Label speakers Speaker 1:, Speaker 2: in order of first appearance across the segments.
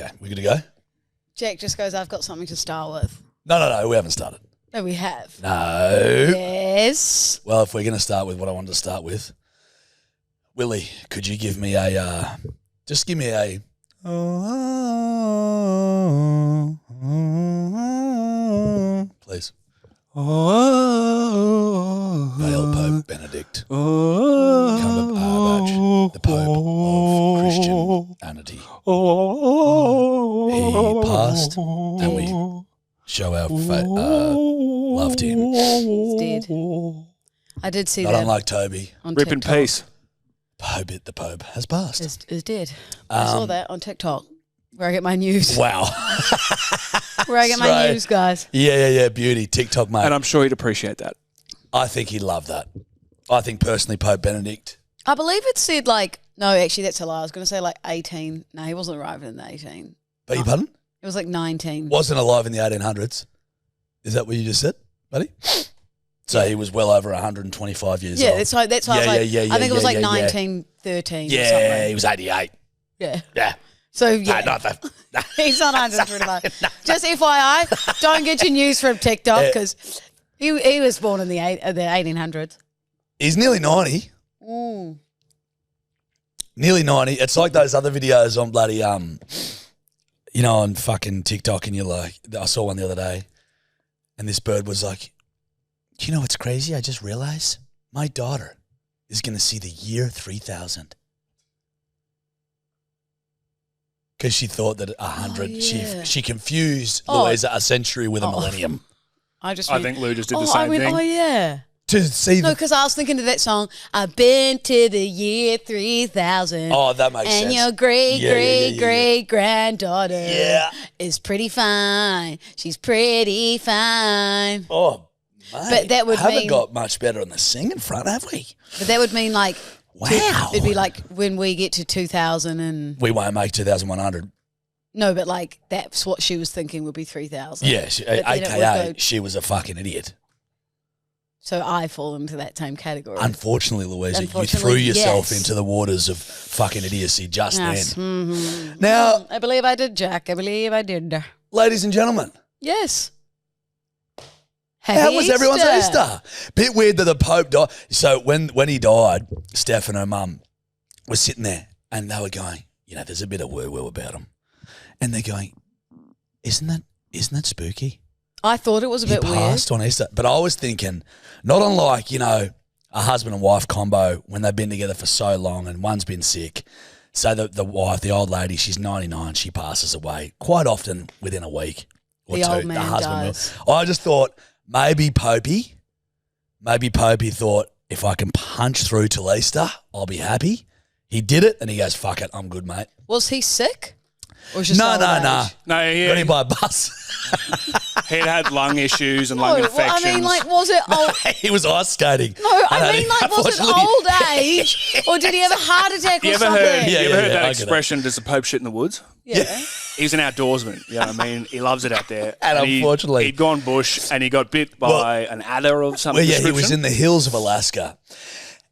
Speaker 1: Okay, we good to go?
Speaker 2: Jack just goes, I've got something to start with.
Speaker 1: No, we haven't started.
Speaker 2: No, we have.
Speaker 1: No.
Speaker 2: Yes.
Speaker 1: Well, if we're going to start with what I wanted to start with, Willie, could you give me just give me a, please. Hail Pope Benedict, come Arch, the Pope of Christianity. He passed, and we show our love to him.
Speaker 2: He's dead. I did see
Speaker 1: Not
Speaker 2: that.
Speaker 1: unlike Toby.
Speaker 2: On
Speaker 3: Rip in
Speaker 2: TikTok.
Speaker 3: peace.
Speaker 1: The Pope has passed.
Speaker 2: Is dead. I saw that on TikTok, where I get my news.
Speaker 1: Wow.
Speaker 2: Where I get my
Speaker 1: Right.
Speaker 2: news, guys.
Speaker 1: Yeah, beauty. TikTok, mate.
Speaker 3: And I'm sure he'd appreciate that.
Speaker 1: I think he'd love that. I think personally Pope Benedict.
Speaker 2: I believe it said no, actually that's a lie. I was going to say 18. No, he wasn't arrived in the 18.
Speaker 1: Beg your pardon?
Speaker 2: It was 19.
Speaker 1: Wasn't alive in the 1800s. Is that what you just said, buddy? So he was well over 125 years old.
Speaker 2: That's why I was I think it was 1913 or
Speaker 1: Yeah,
Speaker 2: something.
Speaker 1: he was 88.
Speaker 2: Yeah.
Speaker 1: Yeah.
Speaker 2: So, yeah.
Speaker 1: No, not that.
Speaker 2: He's not 125. Just FYI, don't get your news from TikTok because he was born in the 1800s.
Speaker 1: He's nearly 90.
Speaker 2: Mm.
Speaker 1: Nearly 90. It's like those other videos on bloody, on fucking TikTok, and you're like, I saw one the other day, and this bird was like, you know what's crazy? I just realized my daughter is going to see the year 3000. Because she thought that 100, she confused Louisa a century with a millennium.
Speaker 3: I think Lou just did the same thing.
Speaker 2: Oh, yeah.
Speaker 1: To see
Speaker 2: No, because I was thinking of that song, I've been to the year 3000.
Speaker 1: Oh, that makes sense.
Speaker 2: And your great granddaughter is pretty fine. She's pretty fine.
Speaker 1: Oh, mate.
Speaker 2: But that would
Speaker 1: haven't
Speaker 2: mean-
Speaker 1: got much better on the singing front, have we?
Speaker 2: But that would mean
Speaker 1: Wow.
Speaker 2: it'd be like when we get to 2000 and...
Speaker 1: We won't make 2,100.
Speaker 2: No, but that's what she was thinking would be 3,000.
Speaker 1: Yeah,
Speaker 2: But then it would
Speaker 1: AKA,
Speaker 2: go-
Speaker 1: she was a fucking idiot.
Speaker 2: So I fall into that same category.
Speaker 1: Unfortunately, Louisa, you
Speaker 2: Unfortunately,
Speaker 1: threw yourself
Speaker 2: yes.
Speaker 1: into the waters of fucking idiocy just
Speaker 2: Yes.
Speaker 1: then.
Speaker 2: Mm-hmm.
Speaker 1: Now,
Speaker 2: I believe I did, Jack. I believe I did.
Speaker 1: ladies and gentlemen,
Speaker 2: Yes. Happy
Speaker 1: how was everyone's
Speaker 2: Easter.
Speaker 1: Easter? Bit weird that the Pope died. So when he died, Steph and her mum was sitting there and they were going, there's a bit of woo-woo about him. And they're going, isn't that spooky?
Speaker 2: I thought it was a bit
Speaker 1: He
Speaker 2: weird.
Speaker 1: passed on Easter. But I was thinking, not unlike, a husband and wife combo when they've been together for so long and one's been sick. So the wife, the old lady, she's 99, she passes away quite often within a week or
Speaker 2: The
Speaker 1: two.
Speaker 2: old man does.
Speaker 1: I just thought maybe Popey thought, if I can punch through till Easter, I'll be happy. He did it and he goes, fuck it, I'm good, mate.
Speaker 2: Was he sick? Or just
Speaker 1: No.
Speaker 2: old age?
Speaker 3: No,
Speaker 1: Got him by a bus.
Speaker 3: he'd had lung issues and lung
Speaker 2: No, well,
Speaker 3: infections.
Speaker 2: I mean, was it old?
Speaker 1: He was ice skating.
Speaker 2: No, I mean, was it old age? Or did he have a heart attack
Speaker 3: you
Speaker 2: or
Speaker 3: ever
Speaker 2: something?
Speaker 3: heard,
Speaker 1: Yeah,
Speaker 3: you ever heard
Speaker 1: I
Speaker 3: that
Speaker 1: get it.
Speaker 3: expression, does the Pope shit in the woods?
Speaker 2: Yeah.
Speaker 3: He's an outdoorsman, you know what I mean? He loves it out there.
Speaker 1: And unfortunately-
Speaker 3: He'd gone bush and he got bit by an adder of some
Speaker 1: Well, yeah, he was
Speaker 3: description.
Speaker 1: in the hills of Alaska.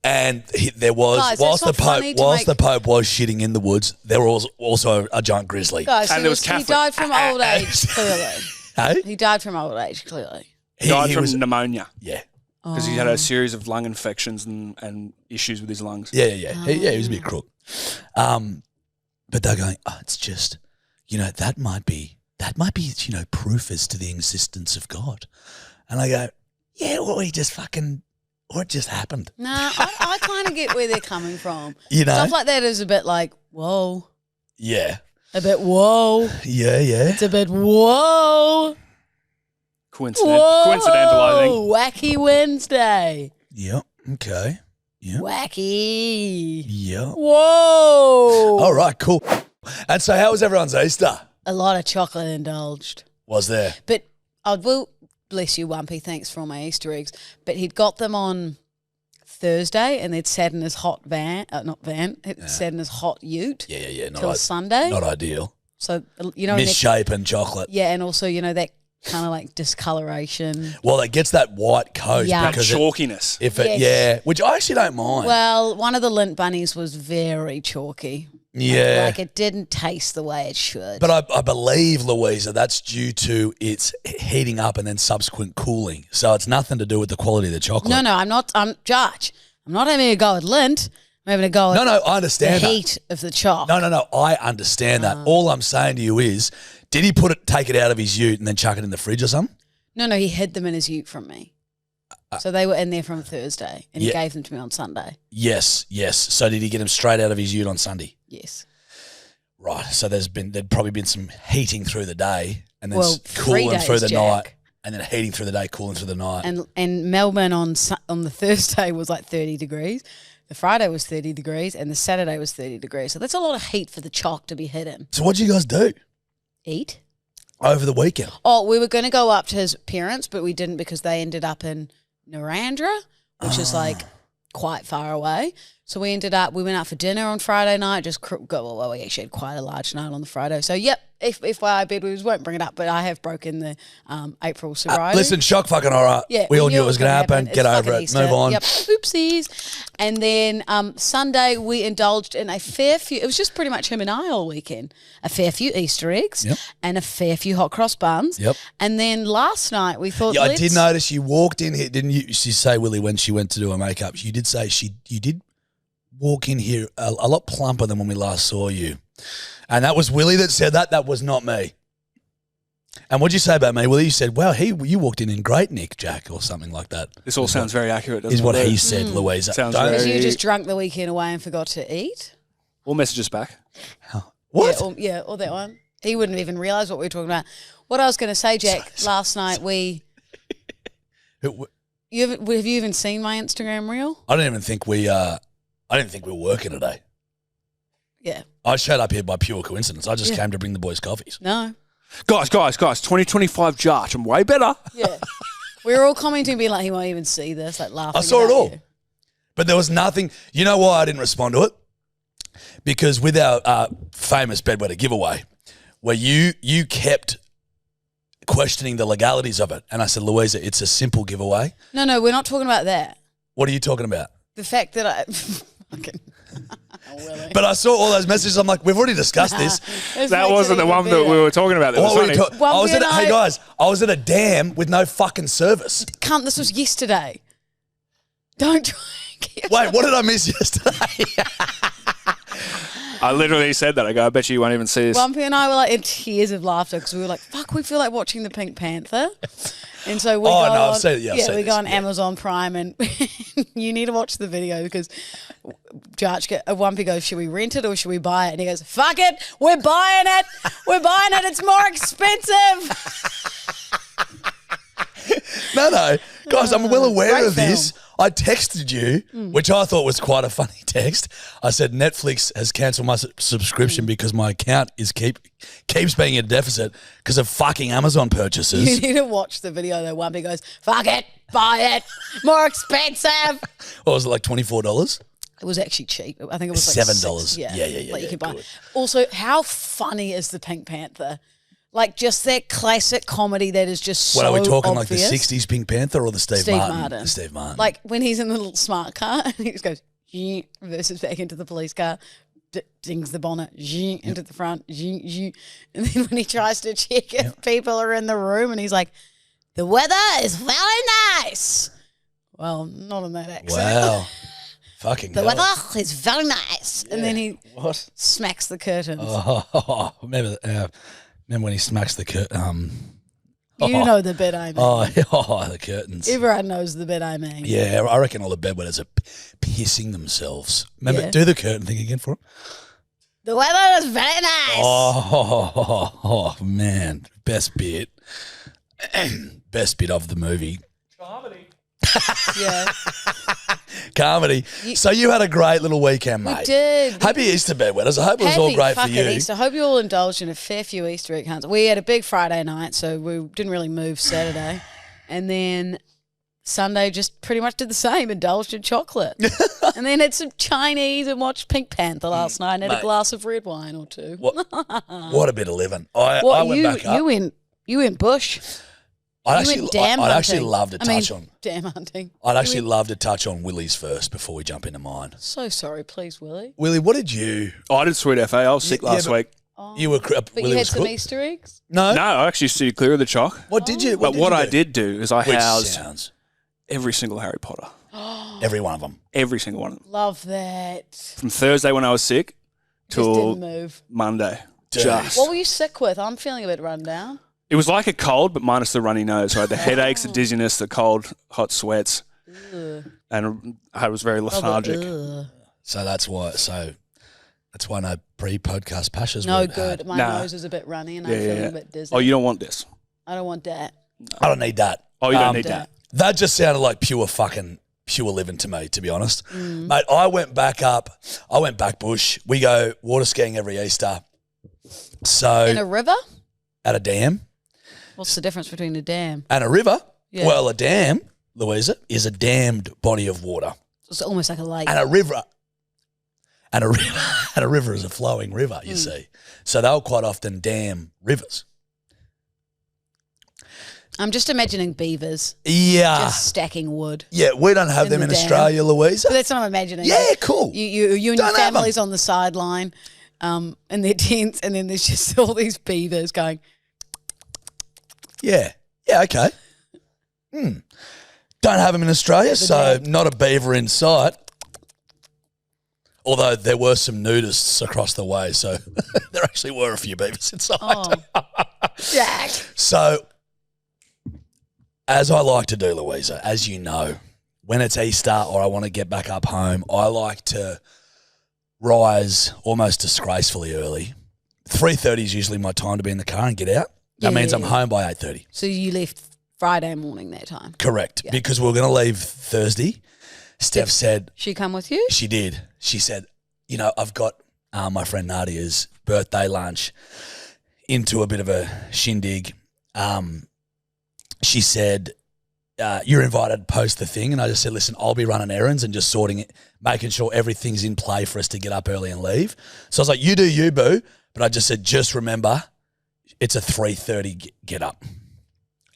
Speaker 1: And there was,
Speaker 2: Guys,
Speaker 1: whilst
Speaker 2: that's not funny to
Speaker 1: the
Speaker 2: make-
Speaker 1: Pope was shitting in the woods, there was also a giant grizzly.
Speaker 2: Guys,
Speaker 3: And
Speaker 2: he
Speaker 3: there was
Speaker 2: he
Speaker 3: Catholic.
Speaker 2: died from old age, clearly.
Speaker 1: Hey?
Speaker 2: He died from old age, clearly.
Speaker 3: He died from
Speaker 1: was,
Speaker 3: pneumonia
Speaker 1: yeah.
Speaker 3: because he had a series of lung infections and issues with his lungs.
Speaker 1: Yeah. He was a bit crook. But they're going, it's just, that might be, proof as to the existence of God. And I go, yeah, or it just happened.
Speaker 2: Nah, I kind of get where they're coming from.
Speaker 1: You know?
Speaker 2: Stuff like that is a bit like, whoa.
Speaker 1: Yeah.
Speaker 2: A bit whoa.
Speaker 1: Yeah.
Speaker 2: It's a bit whoa.
Speaker 3: Coincidental, I think.
Speaker 2: Wacky Wednesday.
Speaker 1: Yep. Okay. Yeah.
Speaker 2: Wacky.
Speaker 1: Yeah.
Speaker 2: Whoa.
Speaker 1: All right, cool. And so how was everyone's Easter?
Speaker 2: A lot of chocolate indulged.
Speaker 1: Was there?
Speaker 2: But I will, bless you, Wumpy, thanks for all my Easter eggs. But he'd got them on Thursday and they'd sat in his hot sat in his hot ute.
Speaker 1: Yeah.
Speaker 2: Till Sunday.
Speaker 1: Not ideal.
Speaker 2: So, and
Speaker 1: Misshapen chocolate.
Speaker 2: yeah, and also, that kind of like discoloration.
Speaker 1: Well, it gets that white coat
Speaker 2: Yeah.
Speaker 3: That
Speaker 1: because
Speaker 3: chalkiness.
Speaker 1: which I actually don't mind.
Speaker 2: Well, one of the lint bunnies was very chalky.
Speaker 1: Yeah.
Speaker 2: Like it didn't taste the way it should.
Speaker 1: But I believe, Louisa, that's due to its heating up and then subsequent cooling. So it's nothing to do with the quality of the chocolate.
Speaker 2: No, I'm not. Judge. I'm not having a go at Lindt. I'm having a go at
Speaker 1: No, I understand
Speaker 2: the
Speaker 1: that.
Speaker 2: heat of the choc.
Speaker 1: No, I understand that. All I'm saying to you is, did he take it out of his ute and then chuck it in the fridge or something?
Speaker 2: No, he hid them in his ute from me. So they were in there from Thursday, and he gave them to me on Sunday.
Speaker 1: Yes. So did he get them straight out of his ute on Sunday?
Speaker 2: Yes.
Speaker 1: Right. So there'd probably been some heating through the day and then
Speaker 2: 3
Speaker 1: cooling
Speaker 2: days,
Speaker 1: through the
Speaker 2: Jack.
Speaker 1: night, and then heating through the day, cooling through the night.
Speaker 2: And Melbourne on the Thursday was like 30 degrees. The Friday was 30 degrees, and the Saturday was 30 degrees. So that's a lot of heat for the choc to be hidden.
Speaker 1: So what did you guys do
Speaker 2: Eat.
Speaker 1: over the weekend?
Speaker 2: Oh, we were going to go up to his parents, but we didn't because they ended up in Narrandera, which is like quite far away. So we went out for dinner on Friday night. We actually had quite a large night on the Friday. So yep, FYI, Bedwars won't bring it up, but I have broken the April sobriety.
Speaker 1: Listen, shock fucking horror.
Speaker 2: Yeah,
Speaker 1: we all knew it was going to happen. Get
Speaker 2: It's
Speaker 1: over
Speaker 2: fucking
Speaker 1: it.
Speaker 2: Easter.
Speaker 1: Move on.
Speaker 2: Yep. Oopsies. And then Sunday we indulged in a fair few. It was just pretty much him and I all weekend. A fair few Easter eggs and a fair few hot cross buns.
Speaker 1: Yep.
Speaker 2: And then last night we thought,
Speaker 1: Yeah, I did notice you walked in here, didn't you? She say, Willie, when she went to do her makeup, you did say you did walk in here a lot plumper than when we last saw you. And that was Willie that said that. That was not me. And what'd you say about me, Willie? You said, well, you walked in great nick, Jack, or something like that.
Speaker 3: This all sounds very accurate, doesn't
Speaker 1: Is
Speaker 3: it?
Speaker 1: what he said, Louisa.
Speaker 3: Sounds
Speaker 1: Don't-
Speaker 3: very-
Speaker 2: because you just drunk the weekend away and forgot to eat.
Speaker 3: We'll message us back.
Speaker 1: What?
Speaker 2: Or that one. He wouldn't even realise what we were talking about. What I was going to say, Jack, last night have you even seen my Instagram reel?
Speaker 1: I didn't think we were working today.
Speaker 2: Yeah.
Speaker 1: I showed up here by pure coincidence. I just came to bring the boys coffees.
Speaker 2: No.
Speaker 3: Guys, 2025 Jarch, I'm way better.
Speaker 2: Yeah. We were all commenting, being like, he won't even see this, like laughing.
Speaker 1: I saw it
Speaker 2: about
Speaker 1: all.
Speaker 2: you.
Speaker 1: But there was nothing. You know why I didn't respond to it? Because with our famous bedwetter giveaway, where you kept questioning the legalities of it, and I said, Louisa, it's a simple giveaway.
Speaker 2: No, we're not talking about that.
Speaker 1: What are you talking about?
Speaker 2: The fact that I... Fucking... Willie.
Speaker 1: But I saw all those messages. I'm like, we've already discussed this.
Speaker 2: This
Speaker 3: That
Speaker 2: makes
Speaker 3: wasn't
Speaker 2: it
Speaker 3: the
Speaker 2: even
Speaker 3: one that
Speaker 2: better.
Speaker 3: we were talking about. That was
Speaker 1: What were you
Speaker 3: funny.
Speaker 1: I was
Speaker 2: Wumpy and
Speaker 1: hey guys, I was at a dam with no fucking service.
Speaker 2: Cunt, this was yesterday. Don't try and get
Speaker 1: Wait, what did I miss yesterday?
Speaker 3: I literally said that. I go, I bet you won't even see this.
Speaker 2: Wumpy and I were like in tears of laughter because we were like, fuck, we feel like watching the Pink Panther. And so we
Speaker 1: I've seen it. Yeah, I've seen
Speaker 2: we
Speaker 1: this,
Speaker 2: go on
Speaker 1: yeah.
Speaker 2: Amazon Prime and you need to watch the video because Wumpy goes, should we rent it or should we buy it? And he goes, fuck it, we're buying it. We're buying it. It's more expensive.
Speaker 1: No. Guys, I'm well aware
Speaker 2: Great
Speaker 1: of this.
Speaker 2: film.
Speaker 1: I texted you, which I thought was quite a funny text. I said, Netflix has cancelled my subscription because my account keeps being in a deficit because of fucking Amazon purchases.
Speaker 2: You need to watch the video though. Wumpy goes, fuck it, buy it, more expensive.
Speaker 1: What was it, like $24?
Speaker 2: It was actually cheap. I think it was like
Speaker 1: $7.
Speaker 2: Yeah,
Speaker 1: Yeah,
Speaker 2: Like you could buy.
Speaker 1: good.
Speaker 2: Also, how funny is the Pink Panther? Like just that classic comedy that is just so
Speaker 1: What are we talking,
Speaker 2: obvious.
Speaker 1: like the 60s Pink Panther or the Steve Martin? The Steve Martin.
Speaker 2: Like when he's in the little smart car and he just goes, reverses back into the police car, dings the bonnet, into the front, and then when he tries to check if people are in the room and he's like, the weather is very nice. Well, not in that accent.
Speaker 1: Wow. Fucking
Speaker 2: The
Speaker 1: hell.
Speaker 2: weather is very nice. And then he
Speaker 1: What?
Speaker 2: smacks the curtains.
Speaker 1: Remember when he smacks the curtain?
Speaker 2: You know the bit I mean.
Speaker 1: The curtains.
Speaker 2: Everyone knows the bit I mean.
Speaker 1: Yeah, I reckon all the bedwetters are pissing themselves. Remember,
Speaker 2: Yeah.
Speaker 1: do the curtain thing again for him.
Speaker 2: The weather is very nice.
Speaker 1: Oh, man. Best bit. Best bit of the movie.
Speaker 2: Yeah.
Speaker 1: Comedy. So you had a great little weekend, mate.
Speaker 2: We did.
Speaker 1: Happy Easter, bedwetters. I hope it was all great for
Speaker 2: fucking
Speaker 1: you.
Speaker 2: Easter. I hope you all indulged in a fair few Easter egg hunts. We had a big Friday night, so we didn't really move Saturday. And then Sunday just pretty much did the same, indulged in chocolate. And then had some Chinese and watched Pink Panther last night and had
Speaker 1: Mate.
Speaker 2: a glass of red wine or two.
Speaker 1: What a bit of living. I went back up.
Speaker 2: You went bush.
Speaker 1: I'd
Speaker 2: went dam hunting.
Speaker 1: actually love to touch on.
Speaker 2: Dam hunting.
Speaker 1: I'd actually love to touch on Willie's first before we jump into mine.
Speaker 2: So sorry, please, Willie.
Speaker 1: Willie, what did you?
Speaker 3: I did Sweet FA. I was sick last week.
Speaker 1: You were.
Speaker 2: But
Speaker 1: Willie
Speaker 2: you had
Speaker 1: was
Speaker 2: some
Speaker 1: cooked?
Speaker 2: Easter eggs?
Speaker 1: No.
Speaker 3: No, I actually steered clear of the chalk.
Speaker 1: What did you?
Speaker 3: But what I did do is I
Speaker 1: Which
Speaker 3: housed
Speaker 1: sounds?
Speaker 3: every single Harry Potter.
Speaker 1: Every one of them.
Speaker 3: Every single one of them.
Speaker 2: Love that.
Speaker 3: From Thursday when I was sick
Speaker 2: Just
Speaker 3: till
Speaker 2: didn't move.
Speaker 3: Monday.
Speaker 1: Dude.
Speaker 3: Just.
Speaker 2: What were you sick with? I'm feeling a bit run down.
Speaker 3: It was like a cold, but minus the runny nose. So I had the headaches, the dizziness, the cold, hot sweats, and I was very lethargic.
Speaker 1: So that's why. That's why no pre-podcast passions.
Speaker 2: No
Speaker 1: were
Speaker 2: good.
Speaker 1: had.
Speaker 2: My nose is a bit runny and I'm feeling a bit dizzy.
Speaker 3: Oh, you don't want this?
Speaker 2: I don't want that.
Speaker 1: I don't need that.
Speaker 3: Oh, you don't need that.
Speaker 1: That just sounded like pure living to me, to be honest. Mate, I went back bush. We go water skiing every Easter. So
Speaker 2: In a river?
Speaker 1: at a dam.
Speaker 2: What's the difference between a dam?
Speaker 1: And a river.
Speaker 2: Yeah.
Speaker 1: Well, a dam, Louisa, is a dammed body of water.
Speaker 2: It's almost like a lake.
Speaker 1: And a river is a flowing river, you see. So they'll quite often dam rivers.
Speaker 2: I'm just imagining beavers
Speaker 1: Yeah.
Speaker 2: just stacking wood.
Speaker 1: Yeah, we don't have them
Speaker 2: the
Speaker 1: in
Speaker 2: dam.
Speaker 1: Australia, Louisa.
Speaker 2: But that's what I'm imagining.
Speaker 1: Yeah, cool.
Speaker 2: You and your
Speaker 1: Don't have 'em.
Speaker 2: family's on the sideline in their tents, and then there's just all these beavers going.
Speaker 1: Yeah. Yeah, okay. Don't have them in Australia, so not a beaver in sight. Although there were some nudists across the way, so there actually were a few beavers inside.
Speaker 2: Oh, Jack.
Speaker 1: So, as I like to do, Louisa, as you know, when it's Easter or I want to get back up home, I like to rise almost disgracefully early. 3:30 is usually my time to be in the car and get out. That means I'm home by 8:30.
Speaker 2: So you left Friday morning that time.
Speaker 1: Correct, because we were going to leave Thursday. Steph said
Speaker 2: She come with you?
Speaker 1: she did. She said, I've got my friend Nadia's birthday lunch into a bit of a shindig. She said, you're invited to post the thing. And I just said, listen, I'll be running errands and just sorting it, making sure everything's in play for us to get up early and leave. So I was like, you do you, boo. But I just said, just remember, it's a 3:30 get up.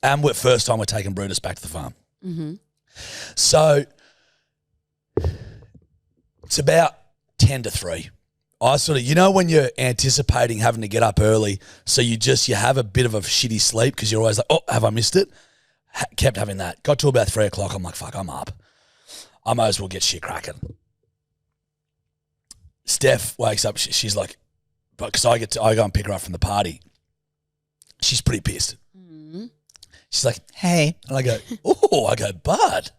Speaker 1: And first time we're taking Brutus back to the farm.
Speaker 2: Mm-hmm.
Speaker 1: So it's about 10 to 3. I sort of, when you're anticipating having to get up early, so you have a bit of a shitty sleep because you're always like, oh, have I missed it? Kept having that. Got to about 3 o'clock. I'm like, fuck, I'm up. I might as well get shit cracking. Steph wakes up. She's like, because I go and pick her up from the party. She's pretty pissed.
Speaker 2: Mm-hmm.
Speaker 1: She's like, hey. And I go, bud.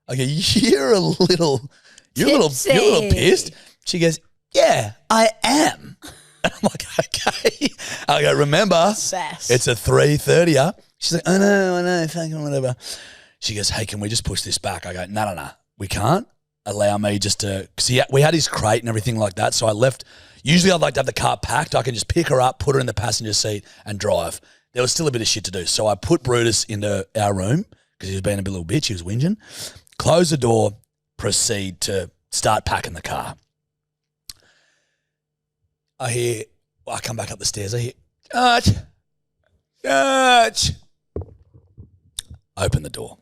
Speaker 1: I go, you're a little pissed. She goes, yeah, I am. And I'm like, okay. I go, remember,
Speaker 2: Sass.
Speaker 1: it's a 3:30. She's like, I know, fucking whatever. She goes, hey, can we just push this back? I go, no. We can't allow me just to, because we had his crate and everything like that. So I left. Usually I'd like to have the car packed. I can just pick her up, put her in the passenger seat and drive. There was still a bit of shit to do. So I put Brutus into our room because he was being a little bitch. He was whinging. Close the door, proceed to start packing the car. I come back up the stairs. I hear, Arch. Open the door.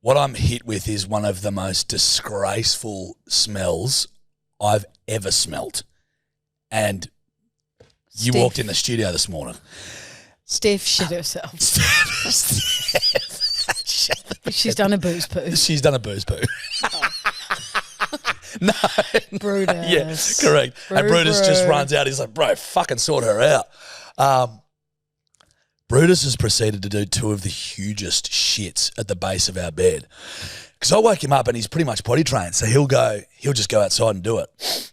Speaker 1: What I'm hit with is one of the most disgraceful smells I've ever smelt. And you
Speaker 2: Steph.
Speaker 1: walked in the studio this morning.
Speaker 2: Steph shit herself.
Speaker 1: Steph.
Speaker 2: She's done a booze poo.
Speaker 1: She's done a booze poo. No.
Speaker 2: Brutus.
Speaker 1: Yeah, correct. And Brutus just runs out. He's like, bro, fucking sort her out. Brutus has proceeded to do 2 of the hugest shits at the base of our bed. Because I wake him up and he's pretty much potty trained. So he'll just go outside and do it.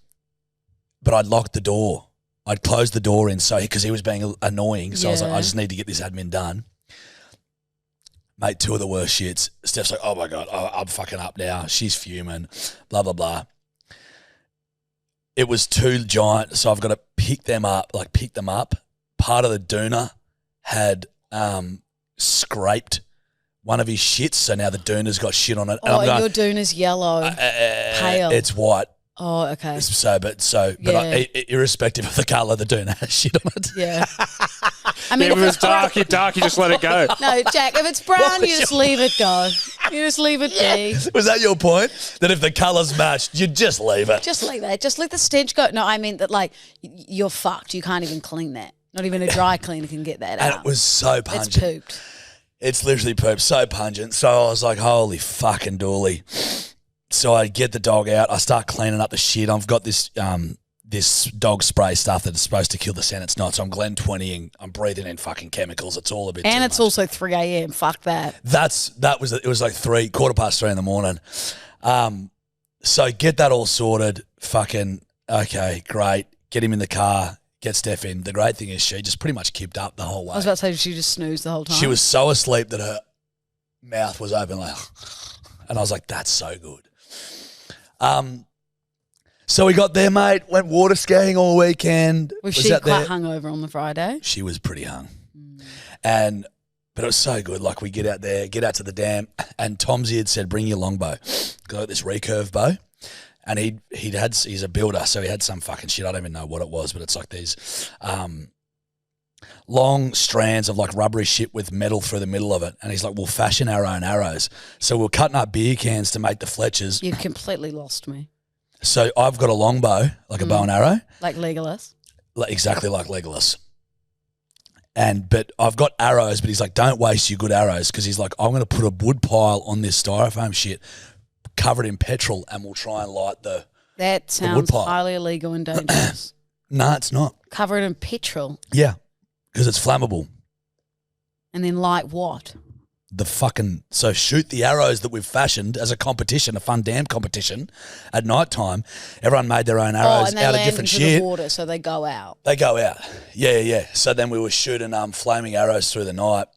Speaker 1: But I'd locked the door. I'd closed the door in because he was being annoying. So I was like, I just need to get this admin done. Mate, 2 of the worst shits. Steph's like, oh my God, I'm fucking up now. She's fuming, blah, blah, blah. It was 2 giant, so I've got to pick them up. Part of the doona had scraped one of his shits, so now the doona's got shit on it.
Speaker 2: Oh, and your doona's yellow, pale.
Speaker 1: It's white.
Speaker 2: Oh, okay.
Speaker 1: But irrespective of the colour, the doona has shit on it.
Speaker 2: Yeah. I mean,
Speaker 3: If it was dark, you just let it go.
Speaker 2: No, Jack, if it's brown,
Speaker 1: What was
Speaker 2: you just leave it go. You just leave it be.
Speaker 1: Was that your point? That if the colours matched, you'd just leave it?
Speaker 2: Just leave it. Just let the stench go. No, I mean that like you're fucked. You can't even clean that. Not even a dry cleaner can get that
Speaker 1: And
Speaker 2: out.
Speaker 1: it was so pungent.
Speaker 2: It's pooped.
Speaker 1: It's literally poop, so pungent. So I was like, holy fucking dooly. So I get the dog out. I start cleaning up the shit. I've got this this dog spray stuff that is supposed to kill the scent. It's not. So I'm Glen 20ing. I'm breathing in fucking chemicals. It's all a bit
Speaker 2: And
Speaker 1: too
Speaker 2: it's
Speaker 1: much.
Speaker 2: also 3 a.m. Fuck that.
Speaker 1: It was like 3:15 in the morning. So get that all sorted. Fucking okay, great. Get him in the car. Get Steph in. The great thing is she just pretty much kept up the whole way.
Speaker 2: I was about to say she just snoozed the whole time.
Speaker 1: She was so asleep that her mouth was open like, and I was like, that's so good. So we got there, mate. Went water skiing all weekend.
Speaker 2: Was she
Speaker 1: out
Speaker 2: quite
Speaker 1: there.
Speaker 2: hungover on the Friday?
Speaker 1: She was pretty hung. But it was so good. Like we get out there, get out to the dam, and Tomsy had said, bring your longbow. Got this recurve bow. And he's a builder, so he had some fucking shit. I don't even know what it was, but it's like these long strands of like rubbery shit with metal through the middle of it. And he's like, we'll fashion our own arrows. So we're cutting up beer cans to make the fletchers.
Speaker 2: You've completely lost me.
Speaker 1: So I've got a longbow, like a bow and arrow.
Speaker 2: Like Legolas?
Speaker 1: Exactly like Legolas. But I've got arrows, but he's like, don't waste your good arrows, because he's like, I'm going to put a wood pile on this styrofoam shit, covered in petrol, and we'll try and light the
Speaker 2: That sounds
Speaker 1: wood pile.
Speaker 2: highly illegal and dangerous.
Speaker 1: No, it's not.
Speaker 2: Covered in petrol.
Speaker 1: Yeah, because it's flammable.
Speaker 2: And then light what?
Speaker 1: So shoot the arrows that we've fashioned as a competition, a fun damn competition at night time. Everyone made their own arrows
Speaker 2: and they
Speaker 1: out of
Speaker 2: land
Speaker 1: different
Speaker 2: into
Speaker 1: shit.
Speaker 2: the water, so they go out.
Speaker 1: They go out. Yeah. So then we were shooting flaming arrows through the night.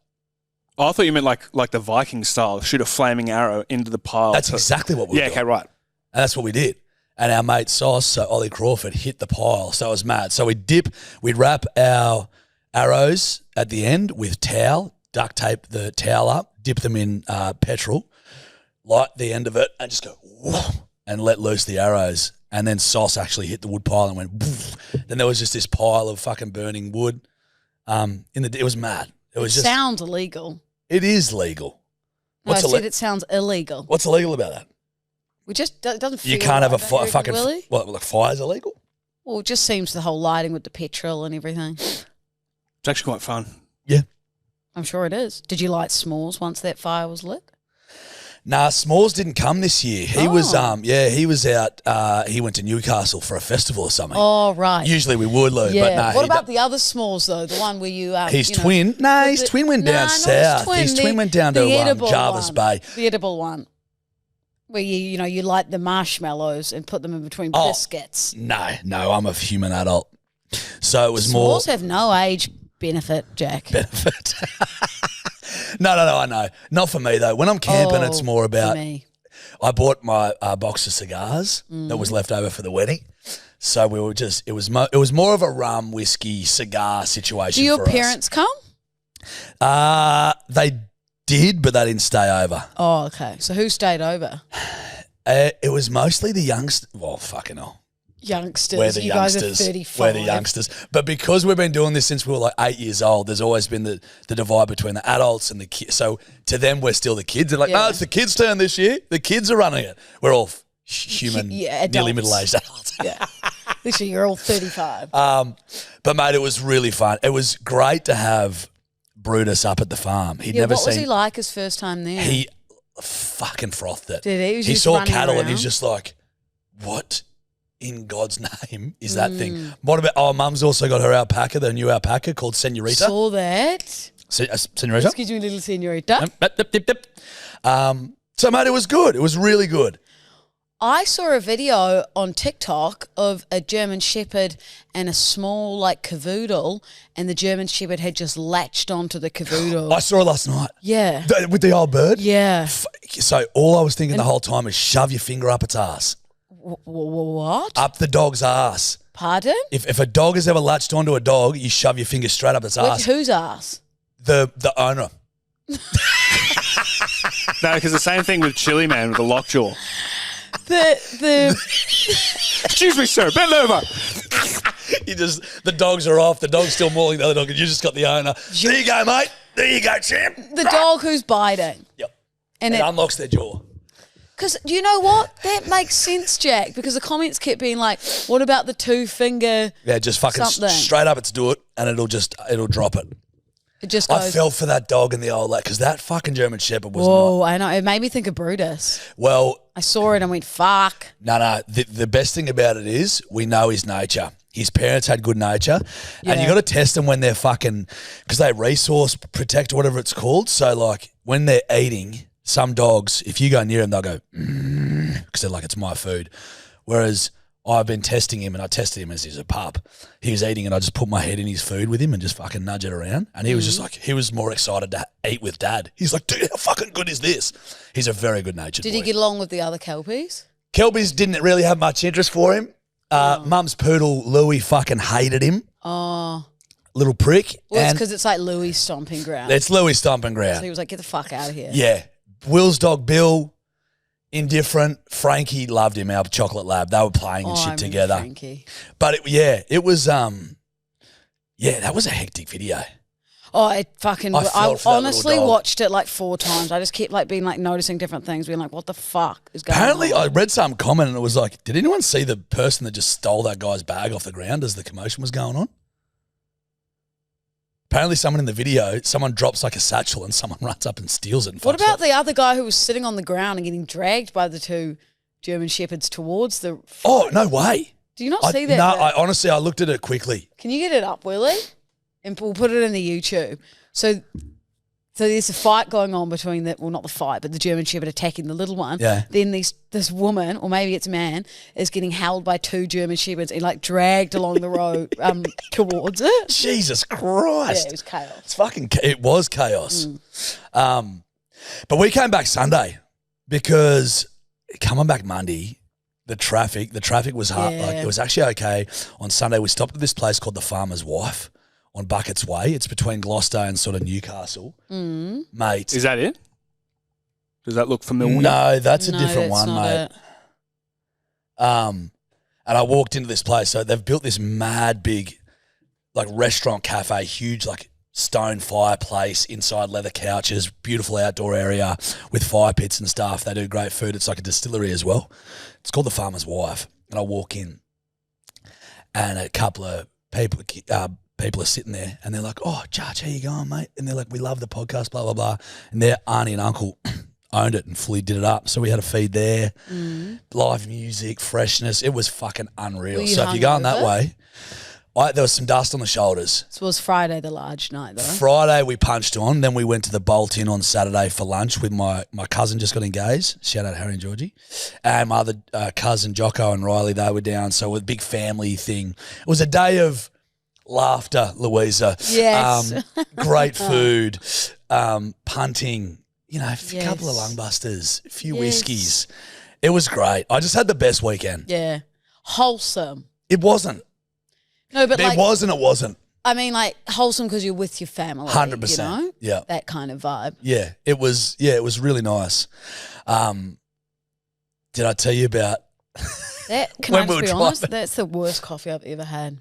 Speaker 3: Oh, I thought you meant like the Viking style, shoot a flaming arrow into the pile.
Speaker 1: That's exactly what we were
Speaker 3: Yeah,
Speaker 1: doing.
Speaker 3: okay, right.
Speaker 1: And that's what we did. And our mate Sauce, so Ollie Crawford, hit the pile. So it was mad. So we'd wrap our arrows at the end with towel, duct tape the towel up, dip them in petrol, light the end of it, and just go whoa, and let loose the arrows. And then Sauce actually hit the wood pile and went woof. Then there was just this pile of fucking burning wood. It was mad. It
Speaker 2: sounds illegal.
Speaker 1: It is legal.
Speaker 2: No, I said it sounds illegal.
Speaker 1: What's illegal about that?
Speaker 2: It doesn't feel
Speaker 1: You can't have
Speaker 2: right,
Speaker 1: a fucking
Speaker 2: Willie?
Speaker 1: like fire's illegal?
Speaker 2: Well, it just seems the whole lighting with the petrol and everything.
Speaker 3: It's actually quite fun.
Speaker 1: Yeah.
Speaker 2: I'm sure it is. Did you light s'mores once that fire was lit?
Speaker 1: Nah, S'mores didn't come this year. He was out. He went to Newcastle for a festival or something.
Speaker 2: Oh, right.
Speaker 1: Usually we would, Lou,
Speaker 2: Yeah.
Speaker 1: but no.
Speaker 2: What about the other s'mores though? The one where you
Speaker 1: his twin? No, his twin went down south. His twin went down to Jarvis Bay.
Speaker 2: The edible one. Where you light the marshmallows and put them in between biscuits.
Speaker 1: No, I'm a human adult. So it was more
Speaker 2: S'mores have no age benefit, Jack.
Speaker 1: benefit. No, I know. Not for me though. When I'm camping, it's more
Speaker 2: for
Speaker 1: about.
Speaker 2: me.
Speaker 1: I bought my box of cigars that was left over for the wedding. So we were just. It was more of a rum, whiskey, cigar situation.
Speaker 2: Do your
Speaker 1: for us.
Speaker 2: parents come?
Speaker 1: They did, but they didn't stay over.
Speaker 2: Oh, okay. So who stayed over?
Speaker 1: It was mostly the youngsters. Well, fucking hell.
Speaker 2: Youngsters.
Speaker 1: We're the
Speaker 2: you
Speaker 1: youngsters.
Speaker 2: guys are 35.
Speaker 1: We're the youngsters. But because we've been doing this since we were like 8 years old, there's always been the divide between the adults and the kids. So to them, we're still the kids. They're like,
Speaker 2: Yeah.
Speaker 1: no, it's the kids' turn this year. The kids are running it. We're all human,
Speaker 2: adults.
Speaker 1: nearly middle-aged adults.
Speaker 2: Yeah. Literally, you're all 35.
Speaker 1: But, mate, it was really fun. It was great to have Brutus up at the farm. He'd never
Speaker 2: what
Speaker 1: seen.
Speaker 2: was he like his first time there?
Speaker 1: He fucking frothed it.
Speaker 2: Did he? Was
Speaker 1: He
Speaker 2: just
Speaker 1: saw
Speaker 2: running
Speaker 1: cattle and
Speaker 2: around?
Speaker 1: he's just like, what in God's name is that thing? What about, Mum's also got her alpaca, the new alpaca called Senorita.
Speaker 2: Saw that.
Speaker 1: Senorita?
Speaker 2: Excuse me, little senorita.
Speaker 1: So, mate, it was good. It was really good.
Speaker 2: I saw a video on TikTok of a German Shepherd and a small, like, cavoodle, and the German Shepherd had just latched onto the cavoodle.
Speaker 1: I saw it last night.
Speaker 2: Yeah.
Speaker 1: With the old bird?
Speaker 2: Yeah.
Speaker 1: So all I was thinking the whole time is shove your finger up its ass.
Speaker 2: What?
Speaker 1: Up the dog's ass.
Speaker 2: Pardon?
Speaker 1: If a dog has ever latched onto a dog, you shove your finger straight up its ass.
Speaker 2: Whose ass?
Speaker 1: The owner.
Speaker 3: No, because the same thing with Chili Man with the lockjaw.
Speaker 2: The
Speaker 3: Excuse me, sir, bend over.
Speaker 1: the dogs are off. The dog's still mauling the other dog, and you just got the owner. There you go, mate. There you go, champ.
Speaker 2: The dog who's biting.
Speaker 1: Yep.
Speaker 2: And
Speaker 1: it unlocks their jaw.
Speaker 2: Because you know what? That makes sense, Jack, because the comments kept being like, what about the 2-finger?
Speaker 1: Yeah, just fucking straight up, it's do it, and it'll drop it.
Speaker 2: It just goes.
Speaker 1: I fell for that dog in the old lake because that fucking German Shepherd was
Speaker 2: Whoa, I know. It made me think of Brutus.
Speaker 1: Well,
Speaker 2: I saw it and went, fuck.
Speaker 1: No. The best thing about it is we know his nature. His parents had good nature, and you got to test them when they're fucking, because they resource protect or whatever it's called. So like when they're eating, some dogs, if you go near them, they'll go because they're like, it's my food. Whereas I've been testing him, and I tested him as he's a pup. He was eating, and I just put my head in his food with him and just fucking nudge it around. And he was just like, he was more excited to eat with Dad. He's like, dude, how fucking good is this? He's a very good natured boy.
Speaker 2: Did he get along with the other Kelpies?
Speaker 1: Kelpies didn't really have much interest for him. Mum's poodle, Louie, fucking hated him.
Speaker 2: Oh.
Speaker 1: Little prick.
Speaker 2: Well, it's because it's like Louis' stomping ground.
Speaker 1: It's Louis' stomping ground.
Speaker 2: So he was like, get the fuck out of here.
Speaker 1: Yeah. Will's dog, Bill, indifferent. Frankie loved him, our chocolate lab. They were playing and shit together.
Speaker 2: Frankie.
Speaker 1: But it was, that was a hectic video.
Speaker 2: Oh, it fucking. I honestly
Speaker 1: watched
Speaker 2: watched it like 4 times. I just kept like being like noticing different things, being like, what the fuck is going on?
Speaker 1: Apparently, I read some comment and it was like, did anyone see the person that just stole that guy's bag off the ground as the commotion was going on? Apparently, someone in the video, someone drops like a satchel and someone runs up and steals it. And
Speaker 2: what about the other guy who was sitting on the ground and getting dragged by the 2 German Shepherds towards the...
Speaker 1: Oh, no way.
Speaker 2: Do you not see that?
Speaker 1: No, honestly, I looked at it quickly.
Speaker 2: Can you get it up, Willie? And we'll put it in the YouTube. So there's a fight going on between not the fight, but the German Shepherd attacking the little one.
Speaker 1: Yeah.
Speaker 2: Then this woman, or maybe it's a man, is getting held by 2 German Shepherds and like dragged along the road towards it.
Speaker 1: Jesus Christ.
Speaker 2: Yeah, it was chaos.
Speaker 1: It was chaos. But we came back Sunday because coming back Monday, the traffic was hard.
Speaker 2: Yeah.
Speaker 1: Like, it was actually okay. On Sunday, we stopped at this place called the Farmer's Wife on Buckets Way. It's between Gloucester and sort of Newcastle. Mate.
Speaker 3: Is that it? Does that look familiar?
Speaker 1: No, that's a different one, mate.
Speaker 2: It.
Speaker 1: And I walked into this place. So they've built this mad big like restaurant cafe, huge like stone fireplace, inside leather couches, beautiful outdoor area with fire pits and stuff. They do great food. It's like a distillery as well. It's called the Farmer's Wife. And I walk in and a couple of people are sitting there and they're like, oh, Judge, how you going, mate? And they're like, we love the podcast, blah, blah, blah. And their auntie and uncle owned it and fully did it up. So we had a feed there, live music, freshness. It was fucking unreal. So if you're going that way, there was some dust on the shoulders.
Speaker 2: So it was Friday the large night though.
Speaker 1: Friday we punched on. Then we went to the Bolt Inn on Saturday for lunch with my cousin just got engaged. Shout out Harry and Georgie. And my other cousin Jocko and Riley, they were down. So it was a big family thing. It was a day of laughter, Louisa.
Speaker 2: Yes.
Speaker 1: Great food, punting, a couple of lungbusters, a few whiskeys. It was great. I just had the best weekend.
Speaker 2: Yeah. Wholesome.
Speaker 1: It wasn't.
Speaker 2: No, but
Speaker 1: it wasn't.
Speaker 2: I mean, like, wholesome because you're with your family.
Speaker 1: 100%.
Speaker 2: You know?
Speaker 1: Yeah.
Speaker 2: That kind of vibe.
Speaker 1: Yeah. It was really nice. Did I tell you about
Speaker 2: that? Can
Speaker 1: when
Speaker 2: I just
Speaker 1: we
Speaker 2: be
Speaker 1: were
Speaker 2: honest?
Speaker 1: driving?
Speaker 2: That's the worst coffee I've ever had.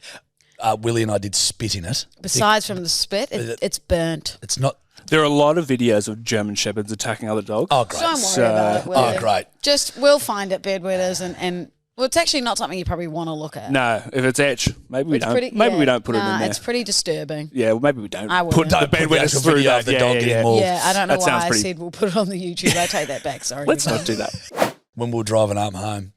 Speaker 1: Willie and I did spit in it.
Speaker 2: Besides from the spit, it's burnt.
Speaker 1: It's not.
Speaker 3: There are a lot of videos of German Shepherds attacking other dogs.
Speaker 1: Oh, great.
Speaker 2: Don't worry about it, Willie.
Speaker 1: Oh, great.
Speaker 2: We'll find it, bedwetters, and well, it's actually not something you probably want to look at.
Speaker 3: No, if it's etch, maybe we don't. We don't put it in there.
Speaker 2: It's pretty disturbing.
Speaker 3: Yeah, well, maybe we don't.
Speaker 2: I wouldn't.
Speaker 3: Put the bedwetters through that.
Speaker 1: The dog getting mauled.
Speaker 2: Yeah, I don't know
Speaker 3: That
Speaker 2: why
Speaker 3: sounds
Speaker 2: I
Speaker 3: pretty-
Speaker 2: said we'll put it on the YouTube. I take that back. Sorry.
Speaker 3: Let's not do that.
Speaker 1: When we were driving home,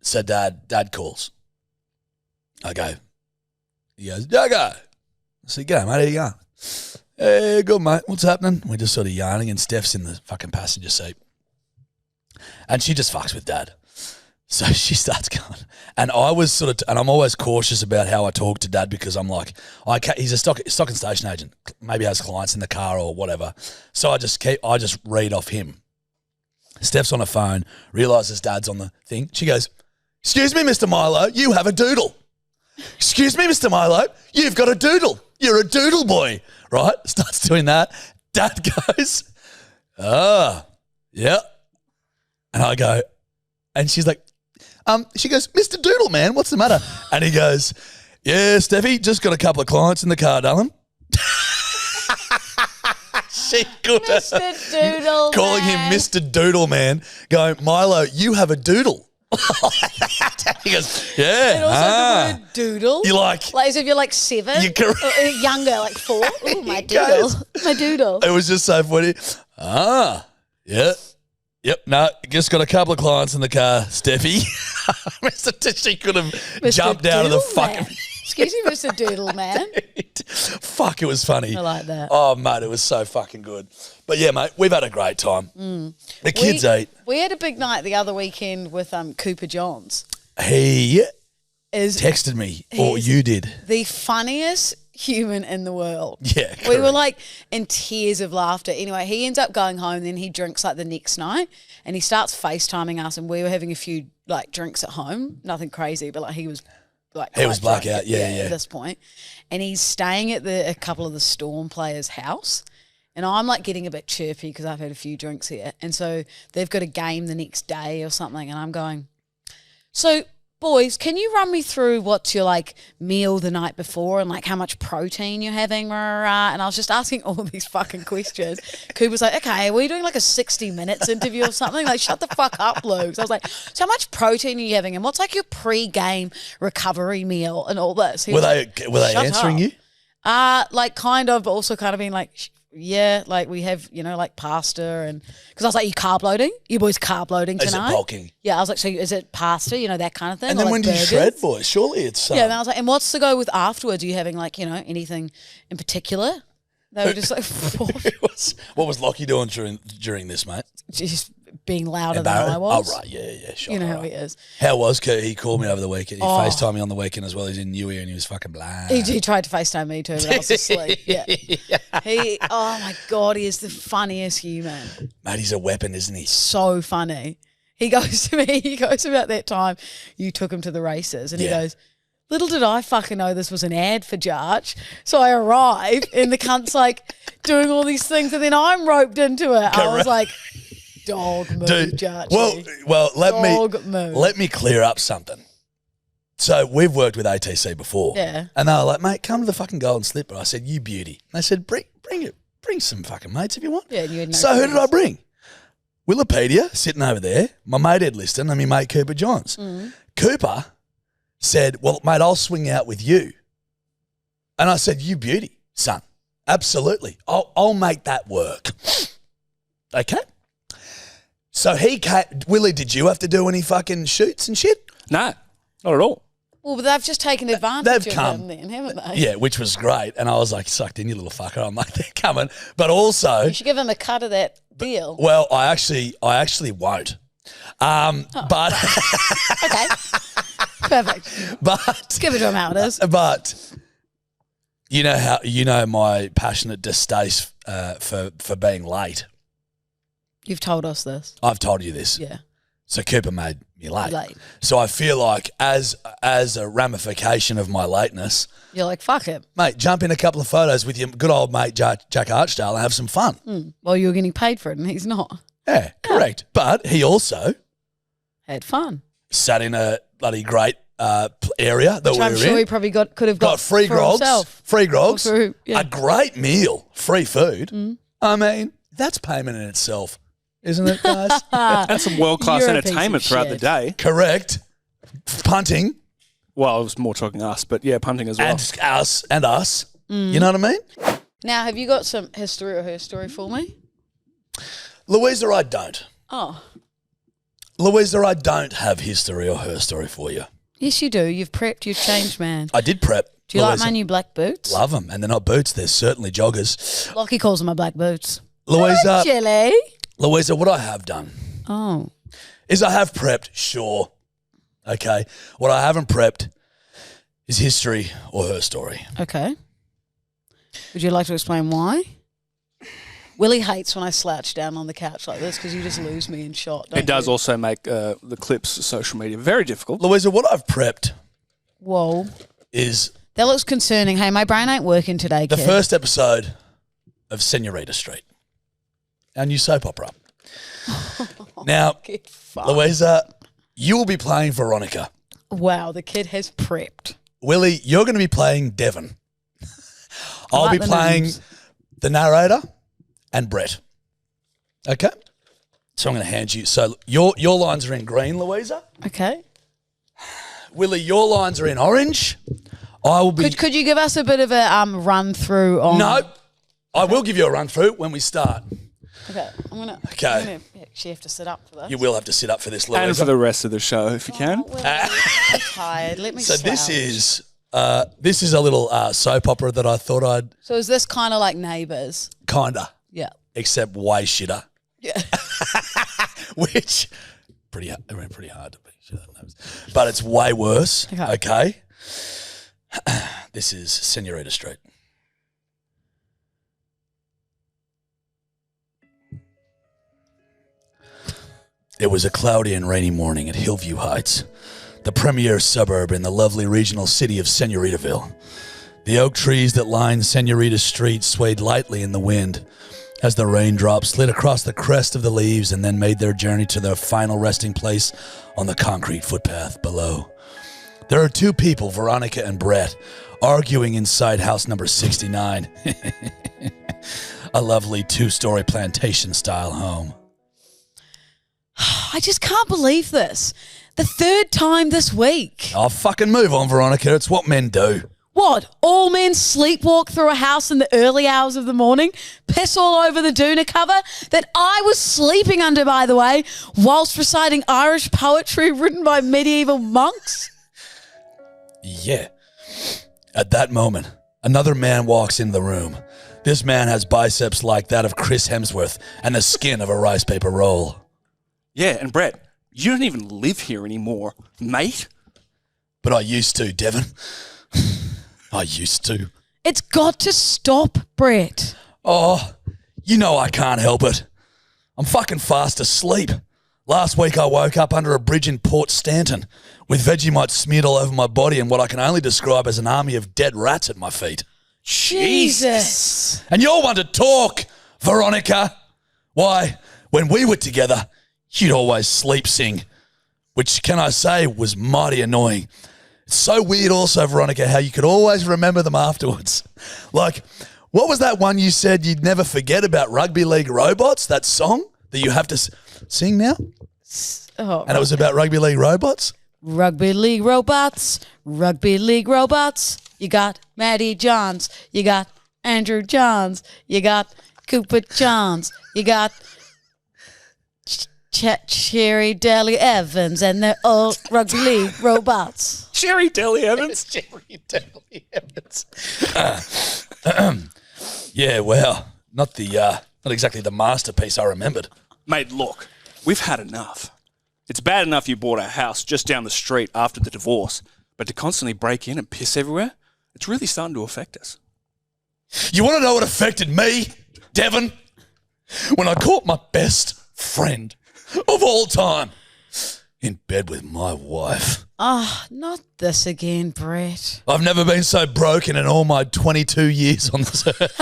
Speaker 1: so Dad calls. I go. He goes, Juggo. I said, "Go, mate. How you going?" "Hey, good, mate. What's happening?" We're just sort of yarning, and Steph's in the fucking passenger seat, and she just fucks with Dad. So she starts going, and I was and I'm always cautious about how I talk to Dad because I'm like, he's a stock and station agent, maybe has clients in the car or whatever. So I just read off him. Steph's on her phone, realizes Dad's on the thing. She goes, "Excuse me, Mr. Milo, you have a doodle." "Excuse me, Mr. Milo, you've got a doodle. You're a doodle boy," right? Starts doing that. Dad goes, "Yeah." And I go, and she's like, She goes, Mr. Doodle, man, what's the matter? And he goes, yeah, Steffi, just got a couple of clients in the car, darling. She could
Speaker 2: Mr. Doodle
Speaker 1: calling
Speaker 2: man.
Speaker 1: him Mr. Doodle, man, going, Milo, you have a doodle. He goes, yeah.
Speaker 2: And also the word doodle.
Speaker 1: You're like
Speaker 2: as if you're like 7.
Speaker 1: You're correct.
Speaker 2: Or younger, like 4. Ooh, my
Speaker 1: He
Speaker 2: doodle.
Speaker 1: goes-
Speaker 2: My doodle.
Speaker 1: It was just so funny. Yeah. Yep, no, just got a couple of clients in the car, Steffi. She could have
Speaker 2: Mr.
Speaker 1: jumped out of the
Speaker 2: Doodle
Speaker 1: fucking...
Speaker 2: man. Excuse me, Mr. Doodle man.
Speaker 1: Fuck, it was funny.
Speaker 2: I like that.
Speaker 1: Oh, mate, it was so fucking good. But yeah, mate, we've had a great time. The kids ate.
Speaker 2: We had a big night the other weekend with Cooper Johns.
Speaker 1: He
Speaker 2: Is
Speaker 1: texted me, or
Speaker 2: He's-
Speaker 1: you did.
Speaker 2: the funniest human in the world.
Speaker 1: Yeah,
Speaker 2: We were
Speaker 1: correct.
Speaker 2: like in tears of laughter. Anyway, he ends up going home, then he drinks like the next night and he starts FaceTiming us, and we were having a few like drinks at home. Nothing crazy, but like he was like
Speaker 1: He was
Speaker 2: quite drunk
Speaker 1: blackout, yeah.
Speaker 2: at this point. And he's staying at a couple of the Storm players' house. And I'm like getting a bit chirpy because I've had a few drinks here. And so they've got a game the next day or something. And I'm going, so boys, can you run me through what's your like meal the night before and like how much protein you're having? Rah, rah, rah. And I was just asking all these fucking questions. Cooper's like, okay, are we doing like a 60 minutes interview or something? Like, shut the fuck up, Luke. So I was like, so how much protein are you having? And what's like your pre-game recovery meal and all this? He
Speaker 1: Were
Speaker 2: was
Speaker 1: they
Speaker 2: like, "Shut
Speaker 1: answering
Speaker 2: up."
Speaker 1: you?
Speaker 2: Like kind of, but also kind of being like, yeah, like we have, like pasta and because I was like, you carb loading? You boys carb loading
Speaker 1: Is it
Speaker 2: tonight?
Speaker 1: bulking?
Speaker 2: Yeah, I was like, so is it pasta? That kind of thing.
Speaker 1: And
Speaker 2: or
Speaker 1: then
Speaker 2: like
Speaker 1: when do you
Speaker 2: burgers?
Speaker 1: shred, boys? Surely it's...
Speaker 2: Yeah, and I was like, and what's to go with afterwards? Are you having like, anything in particular? They were just like,
Speaker 1: what was Lockie doing during this, mate?
Speaker 2: just being louder than
Speaker 1: Barrow?
Speaker 2: I was.
Speaker 1: Oh, right, yeah, sure.
Speaker 2: You know how
Speaker 1: right.
Speaker 2: he is.
Speaker 1: How was Kurt? He called me over the weekend. He
Speaker 2: Oh.
Speaker 1: FaceTimed me on the weekend as well. He's in Newey and he was fucking blah.
Speaker 2: He tried to FaceTime me too, but I was asleep. Yeah. Oh my God, he is the funniest human.
Speaker 1: Mate, he's a weapon, isn't he?
Speaker 2: So funny. He goes to me, about that time you took him to the races, and he
Speaker 1: Yeah.
Speaker 2: goes, little did I fucking know this was an ad for Jarch. So I arrive and the cunt's like doing all these things, and then I'm roped into it. I was
Speaker 1: Correct.
Speaker 2: like, dog move,
Speaker 1: Dude,
Speaker 2: Jarch.
Speaker 1: well,
Speaker 2: Dog move.
Speaker 1: let me clear up something. So we've worked with ATC before.
Speaker 2: Yeah.
Speaker 1: And they were like, mate, come to the fucking Golden Slipper. I said, you beauty. And they said, bring it. Bring some fucking mates if you want.
Speaker 2: Yeah, and you had no
Speaker 1: So who did I
Speaker 2: friends.
Speaker 1: bring? Wikipedia sitting over there, my mate Ed Liston and my mate Cooper Johns.
Speaker 2: Mm.
Speaker 1: Cooper said, well, mate, I'll swing out with you. And I said, you beauty, son. Absolutely. I'll make that work. Okay. So he came. Willie, did you have to do any fucking shoots and shit?
Speaker 3: No, not at all.
Speaker 2: Well, but they've just taken advantage
Speaker 1: They've
Speaker 2: of
Speaker 1: come.
Speaker 2: him then, haven't they?
Speaker 1: Yeah, which was great. And I was like, sucked in, you little fucker. I'm like, they're coming. But also,
Speaker 2: You should give him a cut of that deal.
Speaker 1: well, I actually won't. But
Speaker 2: Okay. Perfect.
Speaker 1: but
Speaker 2: Give it to him how it is.
Speaker 1: but you know my passionate distaste for being late.
Speaker 2: You've told us this.
Speaker 1: I've told you this.
Speaker 2: Yeah.
Speaker 1: So Cooper made me late.
Speaker 2: Late.
Speaker 1: So I feel like as a ramification of my lateness,
Speaker 2: You're like, fuck it.
Speaker 1: mate, jump in a couple of photos with your good old mate Jack Archdale and have some fun.
Speaker 2: Well, you were getting paid for it and he's not.
Speaker 1: Yeah, correct. But he also
Speaker 2: Had fun.
Speaker 1: sat in a bloody great area that
Speaker 2: Which
Speaker 1: we
Speaker 2: I'm
Speaker 1: were
Speaker 2: sure
Speaker 1: in.
Speaker 2: he probably could have
Speaker 1: Got free
Speaker 2: for
Speaker 1: grogs,
Speaker 2: himself.
Speaker 1: free grogs,
Speaker 2: Or through- yeah.
Speaker 1: a great meal, free food. I mean, that's payment in itself, isn't it, guys?
Speaker 3: And some world-class
Speaker 2: You're a piece
Speaker 3: entertainment
Speaker 2: of
Speaker 3: throughout the
Speaker 2: shit.
Speaker 3: day.
Speaker 1: Correct. Punting
Speaker 3: Well, I was more talking us, but yeah, punting as well.
Speaker 1: and us. You know what I mean?
Speaker 2: Now, have you got some history or her story for me?
Speaker 1: Louisa, I don't.
Speaker 2: Oh,
Speaker 1: Louisa, I don't have history or her story for you.
Speaker 2: yes, you do. You've prepped. You've changed, man.
Speaker 1: I did prep.
Speaker 2: Do you
Speaker 1: Louisa.
Speaker 2: like my new black boots?
Speaker 1: Love them, and they're not boots. They're certainly joggers.
Speaker 2: Lockie calls them my black boots.
Speaker 1: Louisa,
Speaker 2: Chili.
Speaker 1: Louisa, what I have done
Speaker 2: Oh,
Speaker 1: is I have prepped, sure. Okay. What I haven't prepped is history or her story.
Speaker 2: okay. Would you like to explain why? Willie hates when I slouch down on the couch like this because you just lose me in shot. Don't
Speaker 3: It does
Speaker 2: you?
Speaker 3: also make the clips social media very difficult.
Speaker 1: Louisa, what I've prepped
Speaker 2: Whoa.
Speaker 1: is
Speaker 2: That looks concerning. Hey, my brain ain't working today,
Speaker 1: the
Speaker 2: kid.
Speaker 1: first episode of Senorita Street, our new soap opera. Now,
Speaker 2: Get fucked.
Speaker 1: Louisa, you will be playing Veronica.
Speaker 2: Wow, the kid has prepped.
Speaker 1: Willie, you're going to be playing Devon. I'll
Speaker 2: like
Speaker 1: be
Speaker 2: the
Speaker 1: playing
Speaker 2: names.
Speaker 1: the narrator and Brett. Okay? So I'm going to hand you. So your lines are in green, Louisa.
Speaker 2: Okay.
Speaker 1: Willie, your lines are in orange. I will be.
Speaker 2: Could you give us a bit of a run through on?
Speaker 1: No, I will give you a run through when we start.
Speaker 2: Okay, I'm gonna actually have to sit up for this.
Speaker 1: You will have to sit up for this, Louisa.
Speaker 3: And for the rest of the show, if you can.
Speaker 2: Well, I'm tired. Let me.
Speaker 1: So
Speaker 2: slouch.
Speaker 1: this is a little soap opera that I thought I'd
Speaker 2: So is this kind of like Neighbours?
Speaker 1: kinda,
Speaker 2: Yeah.
Speaker 1: except way shitter,
Speaker 2: Yeah.
Speaker 1: which pretty hard to be sure that knows. But it's way worse. Okay. This is Senorita Street. It was a cloudy and rainy morning at Hillview Heights, the premier suburb in the lovely regional city of Senoritaville. The oak trees that lined Senorita Street swayed lightly in the wind as the raindrops slid across the crest of the leaves and then made their journey to their final resting place on the concrete footpath below. There are two people, Veronica and Brett, arguing inside house number 69, a lovely two-story plantation-style home.
Speaker 2: I just can't believe this. The third time this week.
Speaker 1: Oh, fucking move on, Veronica. It's what men do.
Speaker 2: What? All men sleepwalk through a house in the early hours of the morning, piss all over the doona cover that I was sleeping under, by the way, whilst reciting Irish poetry written by medieval monks?
Speaker 1: Yeah. At that moment, another man walks into the room. This man has biceps like that of Chris Hemsworth and the skin of a rice paper roll.
Speaker 3: Yeah, and Brett, you don't even live here anymore, mate.
Speaker 1: But I used to, Devon. I used to.
Speaker 2: It's got to stop, Brett.
Speaker 1: Oh, you know I can't help it. I'm fucking fast asleep. Last week I woke up under a bridge in Port Stanton with Vegemite smeared all over my body and what I can only describe as an army of dead rats at my feet.
Speaker 2: Jesus.
Speaker 1: And you're one to talk, Veronica. Why, when we were together, you'd always sleep sing, which, can I say, was mighty annoying. It's so weird also, Veronica, how you could always remember them afterwards. Like, what was that one you said you'd never forget about Rugby League Robots, that song that you have to sing now?
Speaker 2: Oh,
Speaker 1: And it was about Rugby League Robots?
Speaker 2: Rugby League robots, Rugby League robots. You got Matty Johns, you got Andrew Johns, you got Cooper Johns, you got Cherry Daly Evans, and they're all Rugby League robots.
Speaker 3: Cherry Daly Evans.
Speaker 1: Cherry Daly Evans. Yeah, well, not exactly the masterpiece I remembered.
Speaker 3: Mate, look, we've had enough. It's bad enough you bought a house just down the street after the divorce, but to constantly break in and piss everywhere, it's really starting to affect us.
Speaker 1: You want to know what affected me, Devon? When I caught my best friend of all time in bed with my wife.
Speaker 2: Not this again, Brett.
Speaker 1: I've never been so broken in all my 22 years on this earth.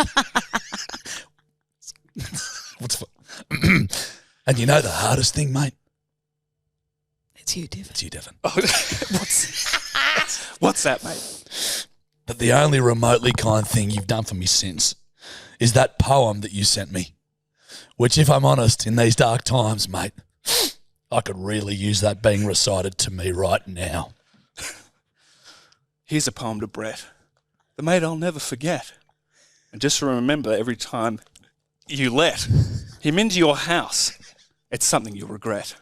Speaker 1: And you know the hardest thing, mate?
Speaker 2: It's you, Devon.
Speaker 1: It's you, Devon.
Speaker 3: What's that, mate?
Speaker 1: That the only remotely kind thing you've done for me since is that poem that you sent me. Which, if I'm honest, in these dark times, mate, I could really use that being recited to me right now.
Speaker 3: Here's a poem to Brett, the mate I'll never forget. And just remember every time you let him into your house, it's something you'll regret.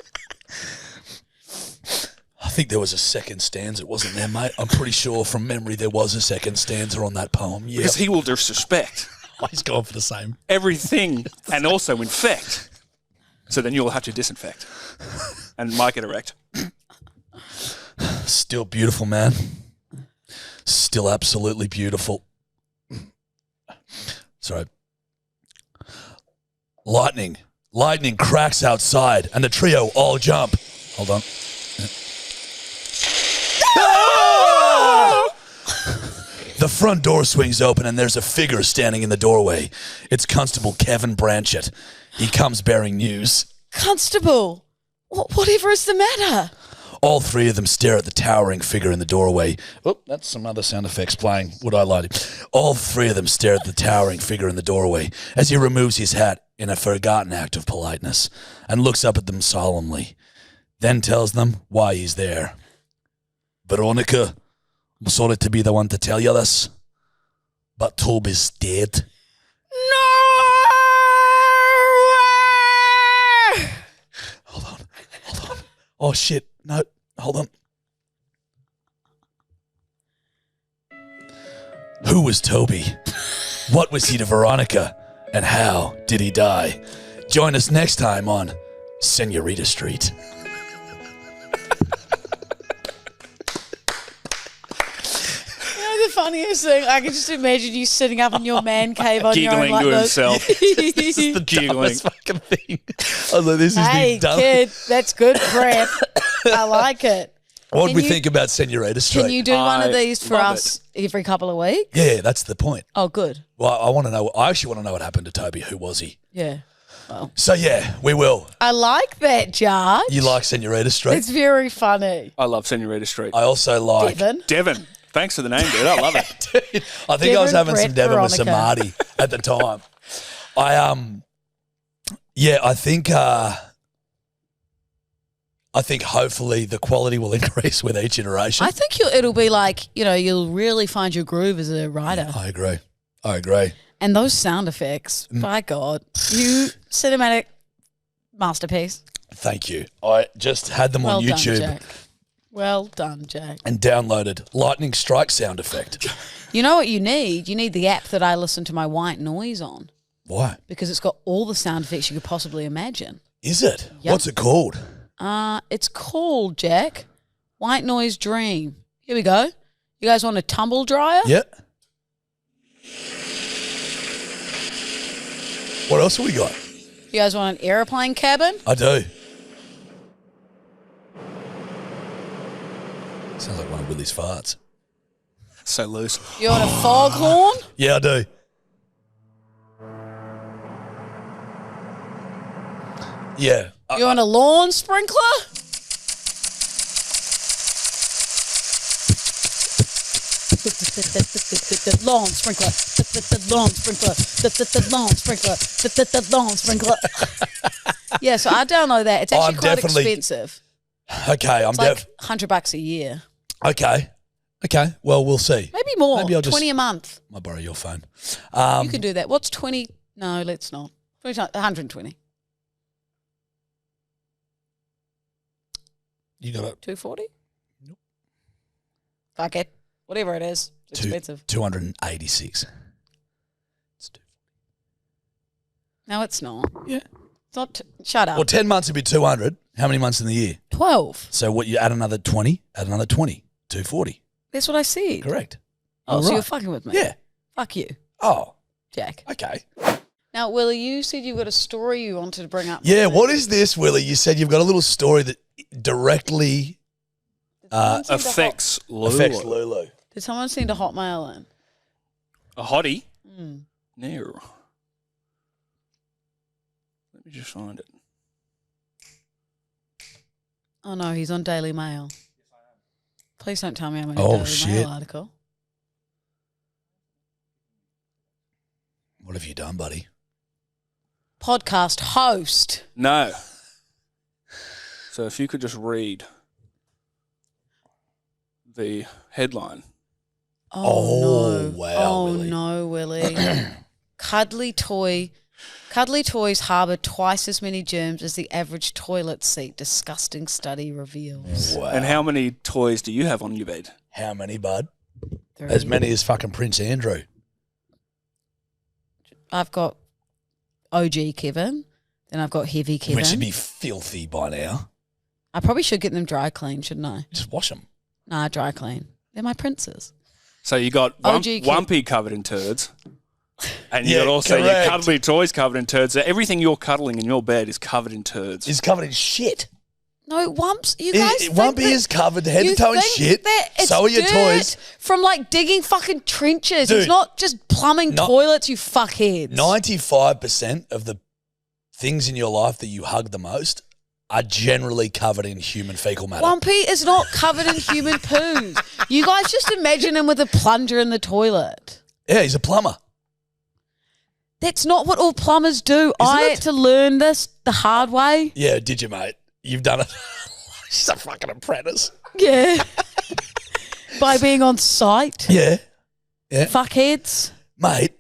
Speaker 1: I think there was a second stanza, wasn't there, mate? I'm pretty sure from memory there was a second stanza on that poem. Yeah,
Speaker 3: Because he will disrespect
Speaker 1: he's gone for the same.
Speaker 3: everything and also infect. So then you'll have to disinfect. And might get erect.
Speaker 1: Still beautiful, man. Still absolutely beautiful. Sorry. Lightning cracks outside and the trio all jump. Hold on. The front door swings open and there's a figure standing in the doorway. It's Constable Kevin Branchett. He comes bearing news.
Speaker 2: Constable, whatever is the matter?
Speaker 1: All three of them stare at the towering figure in the doorway. Oh, that's some other sound effects playing. Would I lie to you? All three of them stare at the towering figure in the doorway as he removes his hat in a forgotten act of politeness and looks up at them solemnly, then tells them why he's there. Veronica, I'm sorry to be the one to tell you this, but Toby's dead.
Speaker 2: No!
Speaker 1: Hold on. Oh, shit. No, hold on. Who was Toby? What was he to Veronica? And how did he die? Join us next time on Senorita Street.
Speaker 2: The funniest thing, I can just imagine you sitting up in your man cave on your own
Speaker 3: Giggling
Speaker 2: like
Speaker 3: to
Speaker 2: this.
Speaker 3: himself.
Speaker 1: This is the
Speaker 3: Giggling.
Speaker 1: dumbest fucking thing. I was like, this is
Speaker 2: Hey,
Speaker 1: the dumbest.
Speaker 2: kid, that's good prep. I like it.
Speaker 1: What
Speaker 2: Can
Speaker 1: do we
Speaker 2: you-
Speaker 1: think about Senorita Street?
Speaker 2: Can you do one of
Speaker 3: I
Speaker 2: these for
Speaker 3: love
Speaker 2: us every couple of weeks?
Speaker 1: Yeah, that's the point.
Speaker 2: Oh, good.
Speaker 1: Well, I want to know. I actually want to know what happened to Toby. Who was he?
Speaker 2: Yeah.
Speaker 1: So yeah, we will.
Speaker 2: I like that, Judge.
Speaker 1: You like Senorita Street?
Speaker 2: It's very funny.
Speaker 3: I love Senorita Street.
Speaker 1: I also like.
Speaker 2: Devon.
Speaker 3: Devon. Thanks for the name, dude. I love it.
Speaker 1: Dude, I think I was
Speaker 2: Devon,
Speaker 1: having some
Speaker 2: Brett,
Speaker 1: Devon with some
Speaker 2: Veronica.
Speaker 1: Marty at the time. I think hopefully the quality will increase with each iteration.
Speaker 2: I think it'll be like, you'll really find your groove as a writer.
Speaker 1: I agree.
Speaker 2: And those sound effects, by God, you cinematic masterpiece.
Speaker 1: Thank you. I just had them
Speaker 2: Well
Speaker 1: on
Speaker 2: done,
Speaker 1: YouTube
Speaker 2: Jack. Well done, Jack.
Speaker 1: and downloaded lightning strike sound effect.
Speaker 2: You know what you need? You need the app that I listen to my white noise on
Speaker 1: Why?
Speaker 2: because it's got all the sound effects you could possibly imagine.
Speaker 1: Is it?
Speaker 2: Yep.
Speaker 1: What's it called?
Speaker 2: It's called, Jack, White Noise Dream. Here we go. You guys want a tumble dryer?
Speaker 1: Yeah. What else have we got?
Speaker 2: You guys want an airplane cabin?
Speaker 1: I do. Sounds like one of Willie's farts.
Speaker 3: So loose.
Speaker 2: You want a foghorn?
Speaker 1: Yeah, I do. Yeah.
Speaker 2: You want a lawn sprinkler? Lawn sprinkler. Lawn sprinkler. Lawn sprinkler. Lawn sprinkler. Yeah, so I download that. It's actually
Speaker 1: I'm
Speaker 2: quite
Speaker 1: definitely-
Speaker 2: expensive.
Speaker 1: Okay, I'm
Speaker 2: It's like $100 a year.
Speaker 1: Okay. Well, we'll see.
Speaker 2: Maybe more.
Speaker 1: Maybe I'll just-
Speaker 2: 20 a month.
Speaker 1: I'll borrow your phone.
Speaker 2: You can do that. What's 20? No, let's not. 120.
Speaker 1: You got it.
Speaker 2: 240? Nope. Fuck it. Whatever it is. It's expensive.
Speaker 1: 286. It's
Speaker 2: No, it's not.
Speaker 1: Yeah.
Speaker 2: It's not. Shut up.
Speaker 1: Well, 10 months would be 200. How many months in the year?
Speaker 2: 12.
Speaker 1: So what, you add another 20, add another 20, 240.
Speaker 2: That's what I said.
Speaker 1: Correct.
Speaker 2: Oh,
Speaker 1: All
Speaker 2: so
Speaker 1: right.
Speaker 2: you're fucking with me?
Speaker 1: Yeah.
Speaker 2: Fuck you,
Speaker 1: Oh,
Speaker 2: Jack.
Speaker 1: okay.
Speaker 2: Now, Willie, you said you've got a story you wanted to bring up.
Speaker 1: Yeah, what is this, Willie? You said you've got a little story that directly
Speaker 3: Affects Lulu.
Speaker 1: affects Lulu.
Speaker 2: Did someone send a hotmail in?
Speaker 3: A hottie?
Speaker 2: Mm.
Speaker 3: No. Let me just find it.
Speaker 2: Oh, no, he's on Daily Mail. Please don't tell me I'm in a
Speaker 1: Oh,
Speaker 2: Daily
Speaker 1: shit.
Speaker 2: Mail article.
Speaker 1: What have you done, buddy?
Speaker 2: Podcast host.
Speaker 3: No. So if you could just read the headline.
Speaker 1: Oh,
Speaker 2: no.
Speaker 1: wow,
Speaker 2: Oh,
Speaker 1: Willie.
Speaker 2: no, Willie. Cuddly toys harbour twice as many germs as the average toilet seat. Disgusting study reveals.
Speaker 1: Wow.
Speaker 3: And how many toys do you have on your bed?
Speaker 1: How many, bud?
Speaker 2: 3.
Speaker 1: As many as fucking Prince Andrew.
Speaker 2: I've got OG Kevin, then I've got Heavy Kevin.
Speaker 1: Which should be filthy by now.
Speaker 2: I probably should get them dry clean, shouldn't I?
Speaker 1: Just wash them.
Speaker 2: Nah, dry clean. They're my princes.
Speaker 3: So you got
Speaker 2: OG kid.
Speaker 3: Wumpy covered in turds. And you
Speaker 1: Yeah,
Speaker 3: got also your
Speaker 1: correct.
Speaker 3: cuddly toys covered in turds. So everything you're cuddling in your bed is covered in turds.
Speaker 1: He's covered in shit.
Speaker 2: No, Wumps, you guys think
Speaker 1: Wumpy
Speaker 2: that-
Speaker 1: is covered head to
Speaker 2: you
Speaker 1: toe in
Speaker 2: think
Speaker 1: shit.
Speaker 2: that it's
Speaker 1: So are your
Speaker 2: dirt
Speaker 1: toys.
Speaker 2: from like digging fucking trenches.
Speaker 1: Dude.
Speaker 2: It's not just plumbing
Speaker 1: No-
Speaker 2: toilets, you fuckheads.
Speaker 1: 95% of the things in your life that you hug the most are generally covered in human fecal matter.
Speaker 2: Wumpy is not covered in human poos. You guys just imagine him with a plunger in the toilet.
Speaker 1: Yeah, he's a plumber.
Speaker 2: That's not what all plumbers do. I had to learn this the hard way.
Speaker 1: Yeah, did you, mate? You've done it. She's a fucking apprentice.
Speaker 2: Yeah. By being on site.
Speaker 1: Yeah. Yeah.
Speaker 2: Fuckheads.
Speaker 1: Mate,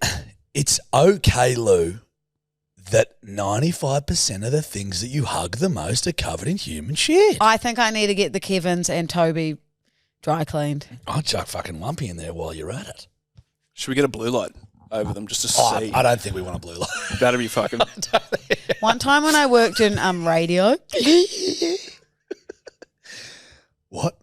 Speaker 1: it's okay, Lou, that 95% of the things that you hug the most are covered in human shit.
Speaker 2: I think I need to get the Kevins and Toby dry cleaned.
Speaker 1: I'll chuck fucking Wumpy in there while you're at it.
Speaker 3: Should we get a blue light over them just to see?
Speaker 1: I don't think we want a blue light.
Speaker 3: That'd be fucking.
Speaker 2: One time when I worked in radio.
Speaker 1: What?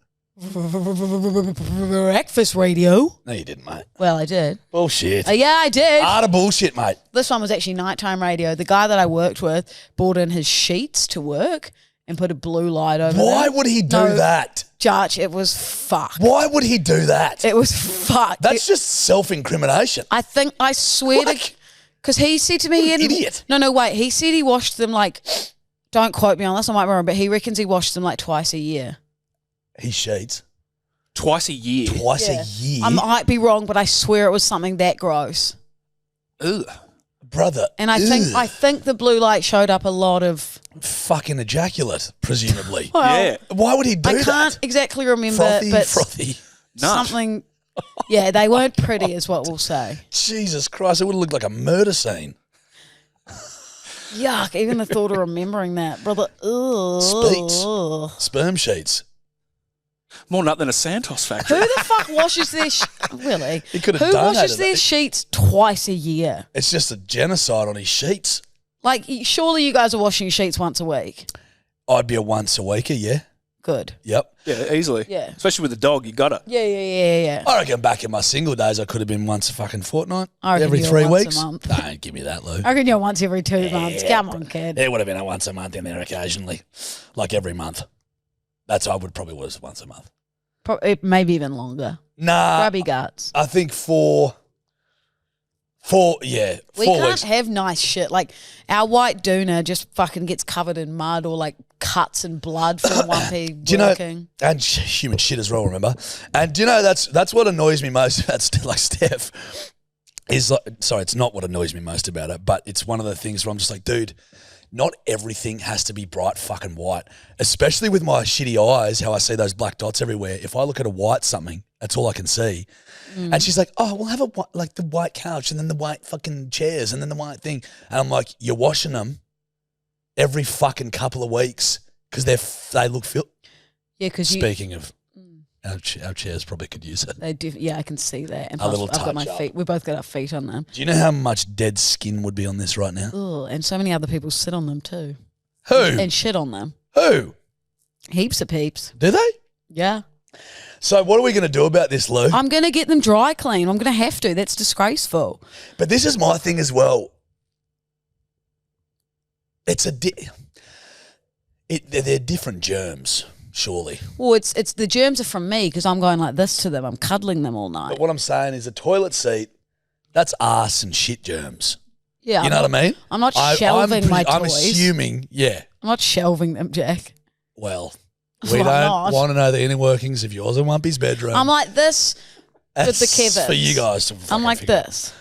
Speaker 2: Breakfast radio.
Speaker 1: No, you didn't, mate.
Speaker 2: Well, I did.
Speaker 1: Bullshit.
Speaker 2: Yeah, I did.
Speaker 1: Of bullshit, mate.
Speaker 2: This one was actually nighttime radio. The guy that I worked with brought in his sheets to work and put a blue light over
Speaker 1: Why
Speaker 2: them.
Speaker 1: would he do that?
Speaker 2: Judge, it was fucked.
Speaker 1: Why would he do that?
Speaker 2: It was fucked.
Speaker 1: That's just self-incrimination.
Speaker 2: I swear to, because he said to me, he
Speaker 1: idiot.
Speaker 2: No, wait. He said he washed them like, don't quote me on this, I might be wrong, but he reckons he washed them like twice a year.
Speaker 1: He sheets.
Speaker 3: Twice a year.
Speaker 1: Twice a year?
Speaker 2: I might be wrong, but I swear it was something that gross.
Speaker 3: Ugh.
Speaker 1: Brother.
Speaker 2: And I think the blue light showed up a lot of
Speaker 1: fucking ejaculate, presumably.
Speaker 2: well,
Speaker 3: Yeah.
Speaker 1: Why would he do that?
Speaker 2: I can't exactly remember,
Speaker 1: Frothy,
Speaker 2: but
Speaker 1: frothy.
Speaker 3: Nut.
Speaker 2: something. Yeah, they weren't pretty, is what we'll say.
Speaker 1: Jesus Christ, it would have looked like a murder scene.
Speaker 2: Yuck! Even the thought of remembering that, brother. Ugh.
Speaker 1: Speaks. Sperm sheets.
Speaker 3: More nut than a Santos factory.
Speaker 2: Who the fuck washes their really?
Speaker 1: He could have
Speaker 2: Who washes
Speaker 1: donated
Speaker 2: their
Speaker 1: it.
Speaker 2: sheets twice a year?
Speaker 1: It's just a genocide on his sheets.
Speaker 2: Like, surely you guys are washing your sheets once a week.
Speaker 1: I'd be a once a weeker, yeah.
Speaker 2: Good.
Speaker 1: Yep.
Speaker 3: Yeah, easily.
Speaker 2: Yeah.
Speaker 3: Especially with the dog, you got it.
Speaker 2: Yeah.
Speaker 1: I reckon back in my single days, I could have been once a fucking fortnight.
Speaker 2: I reckon
Speaker 1: Every
Speaker 2: you're
Speaker 1: 3
Speaker 2: once a
Speaker 1: weeks.
Speaker 2: month.
Speaker 1: Don't give me that, Lou.
Speaker 2: I reckon you're once every 2 months. Come on, kid.
Speaker 1: There would have been a once a month in there occasionally, like every month. I would probably was once a month.
Speaker 2: Maybe even longer.
Speaker 1: Nah,
Speaker 2: Grubby guts.
Speaker 1: I think four
Speaker 2: We
Speaker 1: 4
Speaker 2: can't
Speaker 1: weeks.
Speaker 2: have nice shit. Like, our white doona just fucking gets covered in mud or like cuts and blood from Wumpy
Speaker 1: Do you know,
Speaker 2: working.
Speaker 1: and human shit as well, remember? And do you know that's what annoys me most about Steph is like, sorry, it's not what annoys me most about it, but it's one of the things where I'm just like, dude, not everything has to be bright fucking white, especially with my shitty eyes, how I see those black dots everywhere. If I look at a white something, that's all I can see. And she's like, oh, we'll have like the white couch and then the white fucking chairs and then the white thing. And I'm like, you're washing them every fucking couple of weeks because they look
Speaker 2: Yeah, because
Speaker 1: Speaking of, our chairs probably could use it.
Speaker 2: I can see that. And
Speaker 1: A little
Speaker 2: I've got my
Speaker 1: touch up.
Speaker 2: feet. We both got our feet on them.
Speaker 1: Do you know how much dead skin would be on this right now?
Speaker 2: Ugh, and so many other people sit on them too.
Speaker 1: Who?
Speaker 2: And shit on them.
Speaker 1: Who?
Speaker 2: Heaps of peeps.
Speaker 1: Do they?
Speaker 2: Yeah.
Speaker 1: So what are we going to do about this, Lou?
Speaker 2: I'm going to get them dry clean. I'm going to have to. That's disgraceful.
Speaker 1: But this is my thing as well. It's they're different germs, surely.
Speaker 2: Well, it's the germs are from me because I'm going like this to them. I'm cuddling them all night.
Speaker 1: But what I'm saying is a toilet seat, that's arse and shit germs.
Speaker 2: Yeah.
Speaker 1: You know what I mean?
Speaker 2: I'm not shelving my toys.
Speaker 1: I'm assuming, yeah.
Speaker 2: I'm not shelving them, Jack.
Speaker 1: Well, we
Speaker 2: Why
Speaker 1: don't
Speaker 2: not?
Speaker 1: want to know the inner workings of yours and Wumpy's bedroom.
Speaker 2: I'm like this with the
Speaker 1: That's
Speaker 2: Kevins.
Speaker 1: for you guys to fucking
Speaker 2: I'm like
Speaker 1: figure out.
Speaker 2: this.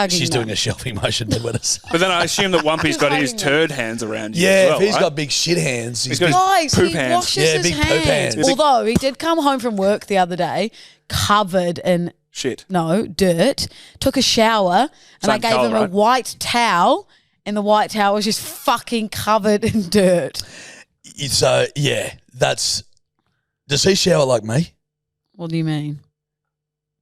Speaker 1: She's doing a shelving motion to us.
Speaker 3: But then I assume that Wumpy's got his
Speaker 2: Just
Speaker 3: turd hands around you
Speaker 1: Yeah,
Speaker 3: as well,
Speaker 1: if he's
Speaker 3: right?
Speaker 1: got big shit hands,
Speaker 3: He's got his
Speaker 2: Guys,
Speaker 3: poop
Speaker 2: he
Speaker 3: hands.
Speaker 2: washes
Speaker 1: Yeah,
Speaker 2: his
Speaker 1: big poop
Speaker 2: hands.
Speaker 1: hands.
Speaker 2: Although he did come home from work the other day covered in
Speaker 3: Shit.
Speaker 2: dirt, took a shower, and I
Speaker 3: Same
Speaker 2: gave
Speaker 3: colour,
Speaker 2: him a
Speaker 3: right?
Speaker 2: white towel, and the white towel was just fucking covered in dirt.
Speaker 1: So, yeah, that's... Does he shower like me?
Speaker 2: What do you mean?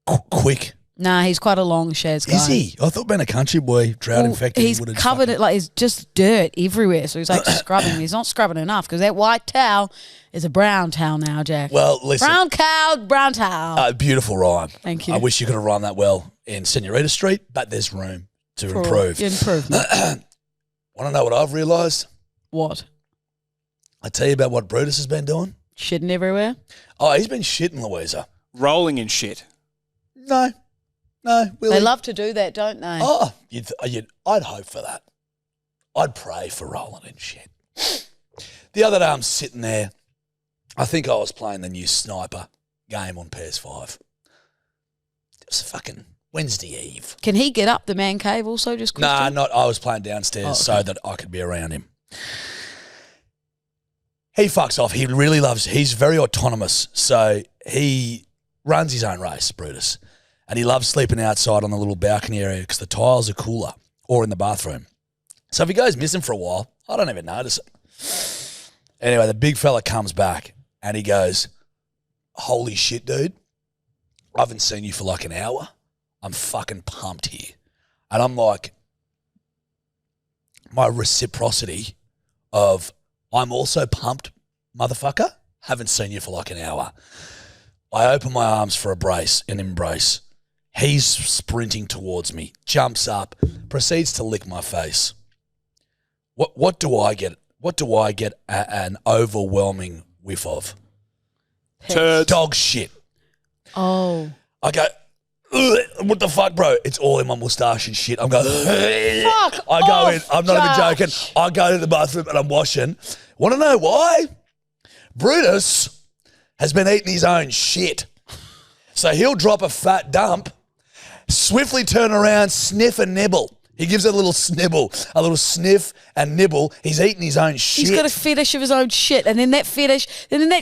Speaker 1: Quick.
Speaker 2: Nah, he's quite a long Shaz guy.
Speaker 1: Is he? I thought being a country boy, drought infected,
Speaker 2: He's
Speaker 1: would have
Speaker 2: covered it like it's just dirt everywhere. So he's like scrubbing. He's not scrubbing enough because that white towel is a brown towel now, Jack.
Speaker 1: Well, listen.
Speaker 2: brown towel.
Speaker 1: Beautiful rhyme.
Speaker 2: Thank you.
Speaker 1: I wish you could have rhymed that well in Senorita Street, but there's room to improve.
Speaker 2: Improvement.
Speaker 1: Want to know what I've realised?
Speaker 2: What?
Speaker 1: I tell you about what Brutus has been doing.
Speaker 2: Shitting everywhere?
Speaker 1: Oh, he's been shitting, Louisa.
Speaker 3: Rolling in shit.
Speaker 1: No, Willie.
Speaker 2: They love to do that, don't they?
Speaker 1: Oh, I'd hope for that. I'd pray for rolling in shit. The other day I'm sitting there. I think I was playing the new Sniper game on PS5. It was a fucking Wednesday Eve.
Speaker 2: Can he get up the man cave also? Just question?
Speaker 1: Nah, I was playing downstairs so that I could be around him. He fucks off. He really loves. He's very autonomous, so he runs his own race, Brutus, and he loves sleeping outside on the little balcony area because the tiles are cooler, or in the bathroom. So if he goes missing for a while, I don't even notice it. Anyway, the big fella comes back and he goes, "Holy shit, dude! I haven't seen you for like an hour. I'm fucking pumped here," and I'm like, my reciprocity of I'm also pumped, motherfucker. Haven't seen you for like an hour. I open my arms for an embrace. He's sprinting towards me, jumps up, proceeds to lick my face. What do I get? What do I get an overwhelming whiff of?
Speaker 3: Turd.
Speaker 1: Dog shit.
Speaker 2: Oh.
Speaker 1: I go, "Ugh, what the fuck, bro?" It's all in my moustache and shit. I'm going,
Speaker 2: Fuck
Speaker 1: I go
Speaker 2: off,
Speaker 1: in. I'm not even joking. I go to the bathroom and I'm washing. Want to know why? Brutus has been eating his own shit. So he'll drop a fat dump, swiftly turn around, sniff and nibble. He gives it a little snibble, a little sniff and nibble. He's eating his own shit.
Speaker 2: He's got a fetish of his own shit, and then that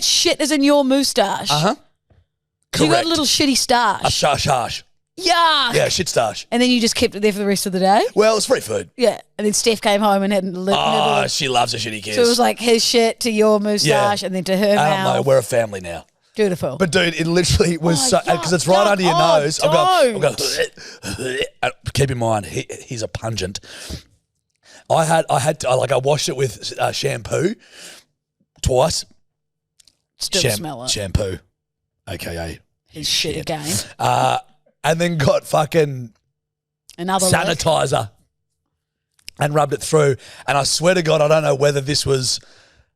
Speaker 2: shit is in your moustache.
Speaker 1: Uh-huh.
Speaker 2: So you got
Speaker 1: Correct.
Speaker 2: a little shitty stash.
Speaker 1: A shash.
Speaker 2: Yuck.
Speaker 1: Yeah, shit stash.
Speaker 2: And then you just kept it there for the rest of the day?
Speaker 1: Well, it's free food.
Speaker 2: Yeah. And then Steph came home and had nibble.
Speaker 1: Oh, she loves a shitty kiss.
Speaker 2: So it was like his shit to your moustache and then to her
Speaker 1: I don't know.
Speaker 2: mouth.
Speaker 1: We're a family now.
Speaker 2: Beautiful.
Speaker 1: But dude, it literally was
Speaker 2: Oh,
Speaker 1: because it's
Speaker 2: yuck,
Speaker 1: right under your
Speaker 2: yuck.
Speaker 1: nose.
Speaker 2: Oh,
Speaker 1: I'll go. Keep in mind, he's a pungent. I washed it with shampoo twice.
Speaker 2: Still smell it.
Speaker 1: Shampoo, aka
Speaker 2: His shit again.
Speaker 1: and then got fucking
Speaker 2: Another lick.
Speaker 1: sanitizer and rubbed it through. And I swear to God, I don't know whether this was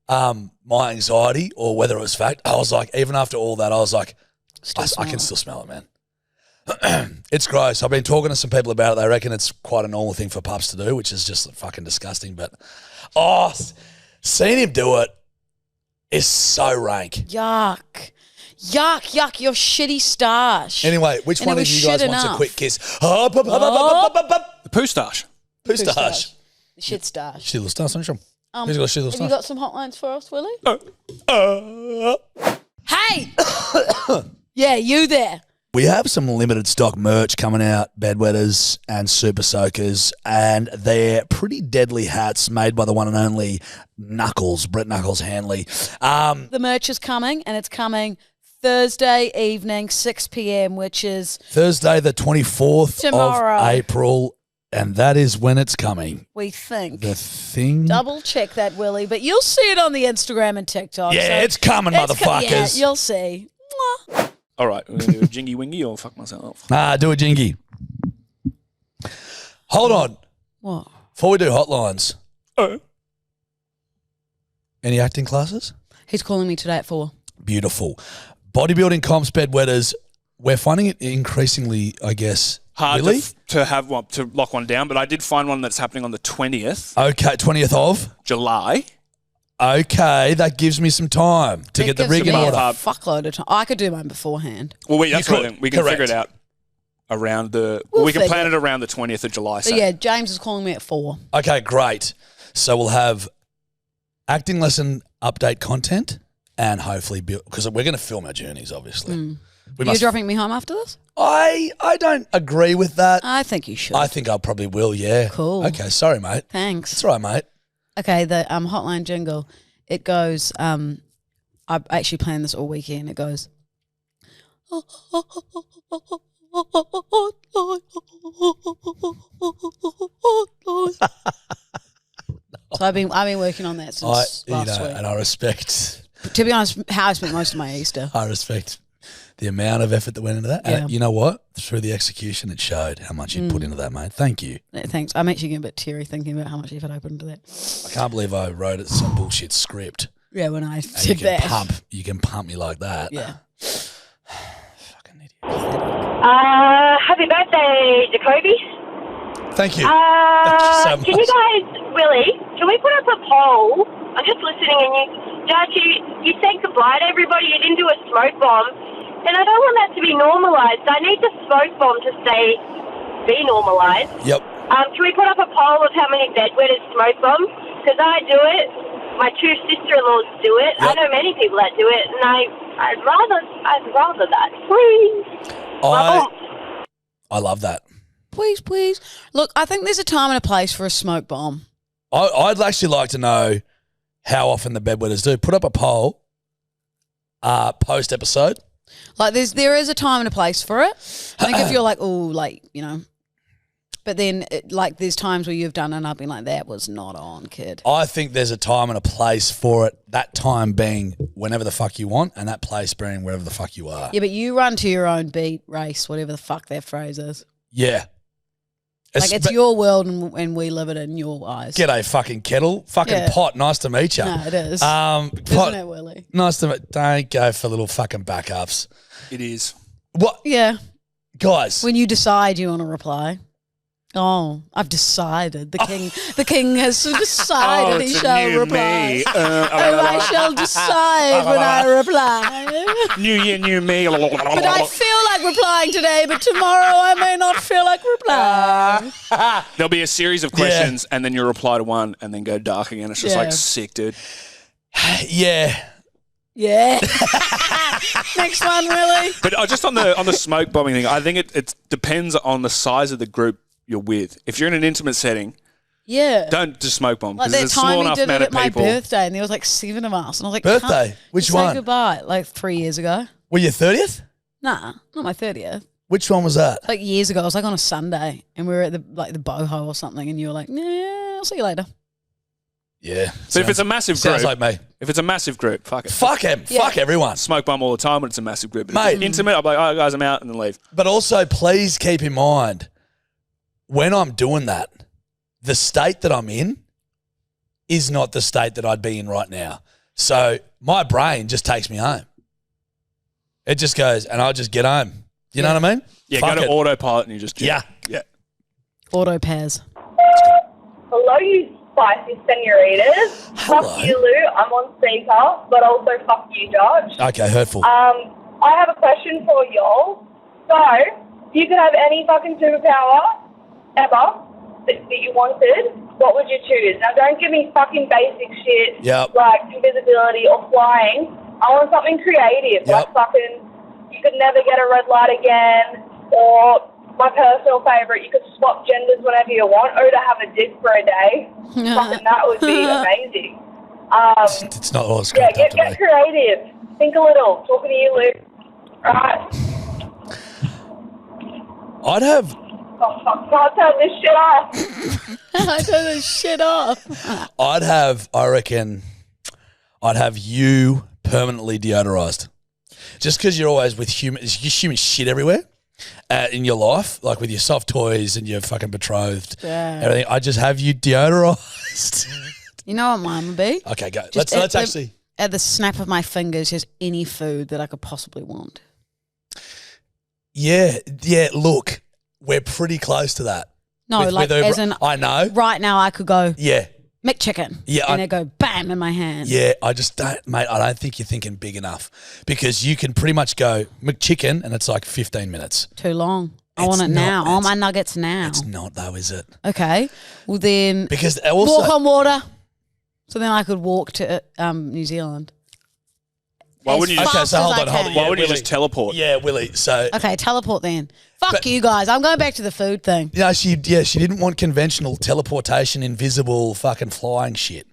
Speaker 1: my anxiety or whether it was fact. I was like, even after all that, I was like, I can still smell it, man. It's gross. I've been talking to some people about it. They reckon it's quite a normal thing for pups to do, which is just fucking disgusting. But, seeing him do it is so rank.
Speaker 2: Yuck. Yuck, your shitty stash.
Speaker 1: Anyway, which
Speaker 2: And
Speaker 1: one
Speaker 2: it
Speaker 1: of
Speaker 2: was
Speaker 1: you guys
Speaker 2: shit
Speaker 1: wants a
Speaker 2: enough.
Speaker 1: quick kiss?
Speaker 3: The poo stash.
Speaker 1: Poo stash.
Speaker 2: The shit stash.
Speaker 1: Shittle stash, on Who's got a shittle
Speaker 2: Have you
Speaker 1: stash?
Speaker 2: got some hotlines for us, Willie? Hey! Yeah, you there.
Speaker 1: We have some limited stock merch coming out, bedwetters and super soakers, and they're pretty deadly hats made by the one and only Knuckles, Brett Knuckles Hanley.
Speaker 2: The merch is coming, and it's coming Thursday evening, 6 p.m., which is
Speaker 1: Thursday the 24th
Speaker 2: Tomorrow.
Speaker 1: of April, and that is when it's coming.
Speaker 2: we think.
Speaker 1: The thing.
Speaker 2: Double check that, Willie, but you'll see it on the Instagram and TikTok.
Speaker 1: Yeah,
Speaker 2: so
Speaker 1: it's coming, motherfuckers.
Speaker 2: Yeah, you'll see. Mwah.
Speaker 3: All right, we're going to do a jingy wingy or fuck myself.
Speaker 1: Do a jingy. Hold on.
Speaker 2: What?
Speaker 1: Before we do hotlines, any acting classes?
Speaker 2: He's calling me today at 4.
Speaker 1: Beautiful. Bodybuilding comps, bedwetters, we're finding it increasingly, I guess,
Speaker 3: Hard
Speaker 1: really?
Speaker 3: to have one, to lock one down, but I did find one that's happening on the 20th
Speaker 1: Okay, 20th of?
Speaker 3: July.
Speaker 1: Okay, that gives me some time to get the rig in
Speaker 2: a
Speaker 1: order.
Speaker 2: fuckload of time. I could do mine beforehand.
Speaker 3: Well, that's
Speaker 1: You
Speaker 3: right.
Speaker 1: could,
Speaker 3: Then. We can
Speaker 1: correct.
Speaker 3: figure it out around the.
Speaker 2: We'll
Speaker 3: we can plan
Speaker 2: figure
Speaker 3: it around the 20th of July.
Speaker 2: So
Speaker 3: So
Speaker 2: yeah, James is calling me at 4.
Speaker 1: Okay, great. So we'll have acting lesson update content and hopefully, because we're going to film our journeys, obviously.
Speaker 2: You're dropping me home after this?
Speaker 1: I don't agree with that.
Speaker 2: I think you should.
Speaker 1: I think I probably will, yeah.
Speaker 2: Cool.
Speaker 1: Okay, sorry, mate.
Speaker 2: Thanks.
Speaker 1: That's all right, mate.
Speaker 2: Okay, the hotline jingle. It goes. I actually planned this all weekend. It goes. So I've been working on that since last week.
Speaker 1: And I respect
Speaker 2: To be honest, how I spent most of my Easter.
Speaker 1: the amount of effort that went into that.
Speaker 2: Yeah.
Speaker 1: And you know what? Through the execution, it showed how much you put into that, mate. Thank you.
Speaker 2: Yeah, thanks. I'm actually getting a bit teary thinking about how much effort I put into that.
Speaker 1: I can't believe I wrote it some bullshit script.
Speaker 2: Yeah, when I
Speaker 1: And
Speaker 2: did that.
Speaker 1: you can pump me like that.
Speaker 2: Yeah.
Speaker 1: Fucking idiot.
Speaker 4: Happy birthday, Jacoby.
Speaker 1: Thank you. Thank you so much.
Speaker 4: Can you guys, Willie, can we put up a poll I'm just listening, and Judge, you said goodbye to everybody. You didn't do a smoke bomb, and I don't want that to be normalised. I need the smoke bomb to be normalised.
Speaker 1: Yep.
Speaker 4: Can we put up a poll of how many bedwetters smoke bomb? Because I do it. My two sister-in-laws do it.
Speaker 1: Yep.
Speaker 4: I know many people that do it, and I'd rather that. Please.
Speaker 1: I love that.
Speaker 2: Please. Look, I think there's a time and a place for a smoke bomb.
Speaker 1: I'd actually like to know how often the bedwetters do. Put up a poll post-episode.
Speaker 2: Like there is a time and a place for it. I think if you're like, oh, like, you know. But then, there's times where you've done it and I've been like, that was not on, kid.
Speaker 1: I think there's a time and a place for it, that time being whenever the fuck you want and that place being wherever the fuck you are.
Speaker 2: Yeah, but you run to your own beat, race, whatever the fuck that phrase is.
Speaker 1: Yeah.
Speaker 2: Like, it's your world and we live it in your eyes.
Speaker 1: G'day, fucking kettle. Fucking pot, nice to meet you.
Speaker 2: No, it is.
Speaker 1: Pot,
Speaker 2: isn't it, Willie?
Speaker 1: Nice to meet. Don't go for little fucking backups.
Speaker 3: It is.
Speaker 1: What?
Speaker 2: Yeah.
Speaker 1: Guys.
Speaker 2: When you decide you want to reply. Oh, I've decided. The king has decided he shall reply. I shall decide when I reply.
Speaker 3: New year, new me.
Speaker 2: But I feel like replying today, but tomorrow I may not feel like replying.
Speaker 3: There'll be a series of questions and then you reply to one and then go dark again. It's just like sick, dude.
Speaker 1: Yeah.
Speaker 2: Yeah. Next one, really.
Speaker 3: But just on the smoke bombing thing, I think it depends on the size of the group you're with. If you're in an intimate setting, don't just smoke bomb.
Speaker 2: Like that time he did it at my birthday and there was like 7 of us. And I was like,
Speaker 1: birthday? Which one?
Speaker 2: Say goodbye. Like 3 years ago.
Speaker 1: Were you 30th?
Speaker 2: Nah, not my 30th.
Speaker 1: Which one was that?
Speaker 2: Like years ago. I was like on a Sunday and we were at the boho or something and you were like, nah, I'll see you later.
Speaker 1: Yeah.
Speaker 3: So if it's a massive group.
Speaker 1: Sounds like me.
Speaker 3: If it's a massive group, fuck it.
Speaker 1: Fuck him. Yeah. Fuck everyone.
Speaker 3: Smoke bomb all the time when it's a massive group. But
Speaker 1: mate.
Speaker 3: If it's intimate, I'll be like, all right, guys, I'm out, and then leave.
Speaker 1: But also, please keep in mind, when I'm doing that, the state that I'm in is not the state that I'd be in right now. So my brain just takes me home. It just goes, and I'll just get home. You know what I mean?
Speaker 3: Yeah, go to autopilot and you just...
Speaker 1: Yeah.
Speaker 2: Auto pairs.
Speaker 5: Hello, you spicy senoritas.
Speaker 1: Hello.
Speaker 5: Fuck you, Lou. I'm on speaker, but also fuck you, Josh.
Speaker 1: Okay, hurtful.
Speaker 5: I have a question for y'all. So, you could have any fucking superpower ever that you wanted. What would you choose? Now, don't give me fucking basic shit like invisibility or flying. I want something creative, like fucking you could never get a red light again, or my personal favourite, you could swap genders whenever you want, or to have a dick for a day. Fucking that would be amazing.
Speaker 1: It's not all it's
Speaker 5: get creative. Think a little. Talking to you, Luke. Right.
Speaker 1: I'd have...
Speaker 5: Oh, fuck. Can't turn this shit off.
Speaker 2: I turn this shit off.
Speaker 1: I reckon, I'd have you permanently deodorized. Just because you're always with human shit everywhere in your life, like with your soft toys and your fucking betrothed, everything. I just have you deodorized.
Speaker 2: You know what mine would be?
Speaker 1: Okay, go.
Speaker 2: Just
Speaker 1: Let's actually...
Speaker 2: At the snap of my fingers, just any food that I could possibly want.
Speaker 1: Yeah, look, we're pretty close to that.
Speaker 2: No, as in...
Speaker 1: I know.
Speaker 2: Right now I could go...
Speaker 1: Yeah.
Speaker 2: McChicken.
Speaker 1: Yeah.
Speaker 2: And it go bam in my hand.
Speaker 1: Yeah, I just don't, mate, I don't think you're thinking big enough because you can pretty much go McChicken and it's like 15 minutes.
Speaker 2: Too long. I want it now. I want my nuggets now.
Speaker 1: It's not though, is it?
Speaker 2: Okay. Well then...
Speaker 1: Because also...
Speaker 2: Walk on water. So then I could walk to New Zealand.
Speaker 3: Why wouldn't you
Speaker 1: just...
Speaker 3: Why wouldn't you just teleport?
Speaker 1: Yeah, Willie, so...
Speaker 2: Okay, teleport then. Fuck you guys. I'm going back to the food thing.
Speaker 1: You know, she didn't want conventional teleportation, invisible fucking flying shit.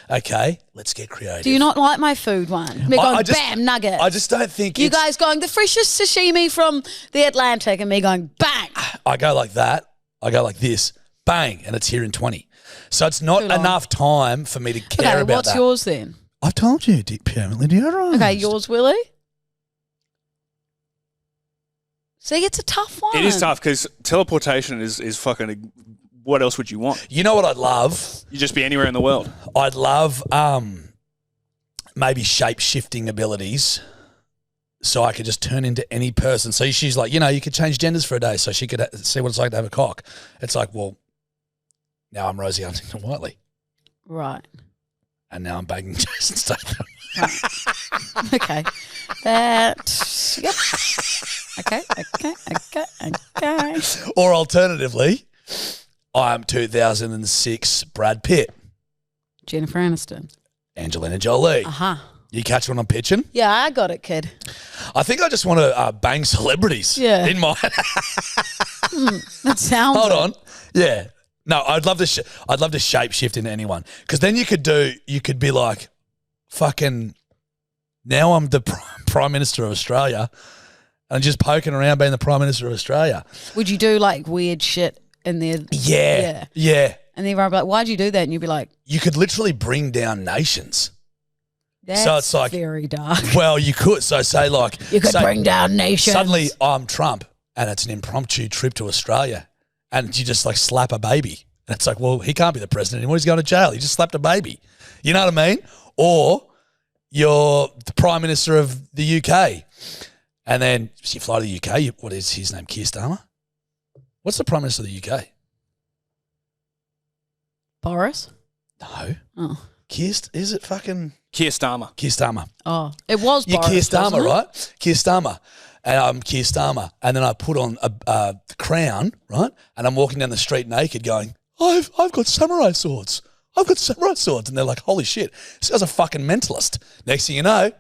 Speaker 1: Okay, let's get creative.
Speaker 2: Do you not like my food one? Me going, bam, nugget.
Speaker 1: I just don't think
Speaker 2: you guys going, the freshest sashimi from the Atlantic, and me going, bang.
Speaker 1: I go like that. I go like this, bang, and it's here in 20. So it's not enough time for me to care about that.
Speaker 2: What's yours then?
Speaker 1: I've told you, permanently deodorized.
Speaker 2: Okay, yours, Willie? See, it's a tough one.
Speaker 3: It is tough because teleportation is fucking... What else would you want?
Speaker 1: You know what I'd love?
Speaker 3: You'd just be anywhere in the world.
Speaker 1: I'd love maybe shape-shifting abilities so I could just turn into any person. So she's like, you could change genders for a day so she could see what it's like to have a cock. It's like, well, now I'm Rosie Huntington-Whiteley.
Speaker 2: Right.
Speaker 1: and now I'm banging Jason Statham.
Speaker 2: Okay. That. Yep. Okay.
Speaker 1: Or alternatively, I'm 2006 Brad Pitt,
Speaker 2: Jennifer Aniston.
Speaker 1: Angelina Jolie.
Speaker 2: Uh-huh.
Speaker 1: You catch what I'm pitching?
Speaker 2: Yeah, I got it, kid.
Speaker 1: I think I just want to bang celebrities.
Speaker 2: Yeah.
Speaker 1: In my.
Speaker 2: That sounds.
Speaker 1: Hold on. Yeah. No, I'd love to. I'd love to shape shift into anyone because then you could be like, fucking. Now I'm the Prime Minister of Australia, and just poking around being the Prime Minister of Australia.
Speaker 2: Would you do like weird shit in there?
Speaker 1: Yeah.
Speaker 2: And everyone would be like, "Why'd you do that?" And you'd be like,
Speaker 1: You could literally bring down nations.
Speaker 2: "That's
Speaker 1: So it's like-
Speaker 2: very dark."
Speaker 1: Well, you could. So say like
Speaker 2: You could
Speaker 1: say,
Speaker 2: bring down nations.
Speaker 1: Suddenly I'm Trump, and it's an impromptu trip to Australia, and you just like slap a baby. And it's like, well, he can't be the president anymore. He's going to jail. He just slapped a baby. You know what I mean? Or you're the Prime Minister of the UK, and then you fly to the UK. What is his name? Keir Starmer? What's the Prime Minister of the UK?
Speaker 2: Boris.
Speaker 1: No.
Speaker 2: Oh.
Speaker 1: Is it fucking
Speaker 3: Keir Starmer.
Speaker 1: Keir Starmer?
Speaker 2: Oh, it was
Speaker 1: You're
Speaker 2: Boris.
Speaker 1: Keir Starmer,
Speaker 2: wasn't it?
Speaker 1: right? Keir Starmer. And I'm Keir Starmer. And then I put on the crown, right? And I'm walking down the street naked going, I've got samurai swords. I've got samurai swords. And they're like, holy shit, this guy's a fucking mentalist. Next thing you know,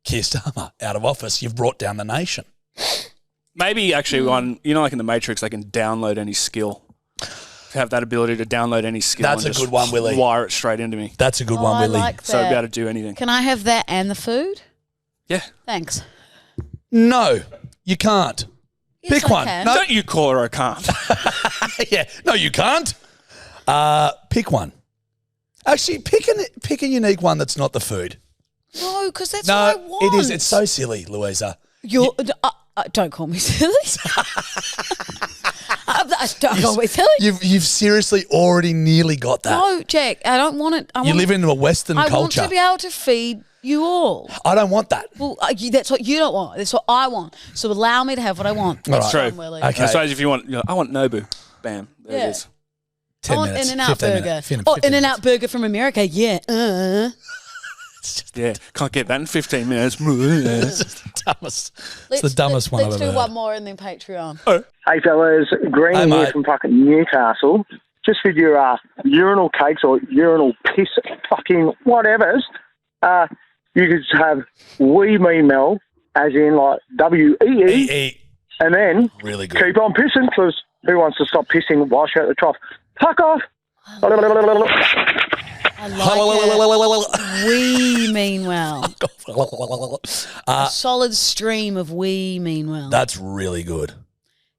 Speaker 1: Keir Starmer, out of office, you've brought down the nation.
Speaker 3: Maybe actually one, like in the Matrix, they can download any skill. Have that ability to download any skill.
Speaker 1: That's
Speaker 3: and
Speaker 1: a
Speaker 3: just
Speaker 1: good one, Willie.
Speaker 3: Wire it straight into me.
Speaker 1: That's a good one,
Speaker 2: I
Speaker 1: Willie.
Speaker 2: like that.
Speaker 3: So I'd be able to do anything.
Speaker 2: Can I have that and the food?
Speaker 3: Yeah.
Speaker 2: Thanks.
Speaker 1: No, you can't.
Speaker 2: Yes,
Speaker 1: Pick
Speaker 2: I
Speaker 1: one.
Speaker 2: can.
Speaker 1: No,
Speaker 3: Don't you call her a can't.
Speaker 1: yeah. No, you can't. Pick one. Actually, pick a unique one that's not the food.
Speaker 2: No, because that's
Speaker 1: No,
Speaker 2: what I want.
Speaker 1: it is. It's so silly, Louisa.
Speaker 2: Don't call me silly. Don't call me silly.
Speaker 1: You've seriously already nearly got that.
Speaker 2: No, Jack, I don't want it.
Speaker 1: You live in a Western
Speaker 2: I
Speaker 1: culture.
Speaker 2: want to be able to feed you all.
Speaker 1: I don't want that.
Speaker 2: Well, that's what you don't want. That's what I want. So allow me to have what I want.
Speaker 1: All
Speaker 3: That's
Speaker 1: right.
Speaker 3: true.
Speaker 2: Willie.
Speaker 1: Okay.
Speaker 3: I suppose if you want, I want Nobu. Bam. There
Speaker 2: Yeah.
Speaker 3: it is.
Speaker 1: 10
Speaker 2: I want
Speaker 1: minutes.
Speaker 2: In-N-Out
Speaker 1: 15
Speaker 2: burger.
Speaker 1: minutes.
Speaker 2: Oh,
Speaker 1: 15
Speaker 2: In-N-Out
Speaker 1: minutes.
Speaker 2: burger from America. Yeah.
Speaker 3: Yeah. Can't get that in 15 minutes.
Speaker 1: It's just the dumbest. It's the dumbest one I've
Speaker 2: Let's
Speaker 1: ever
Speaker 2: do
Speaker 1: heard.
Speaker 2: one more and then Patreon.
Speaker 6: Hey fellas, Green
Speaker 1: Hey,
Speaker 6: here
Speaker 1: mate.
Speaker 6: from fucking Newcastle. Just with your urinal cakes or urinal piss fucking whatevers, you could just have wee me mel, as in like WEE,
Speaker 1: E.
Speaker 6: and then
Speaker 1: Really good.
Speaker 6: keep on pissing, because who wants to stop pissing while you're at the trough? Fuck off!
Speaker 2: I like it. We mean well. A solid stream of we mean well.
Speaker 1: That's really good.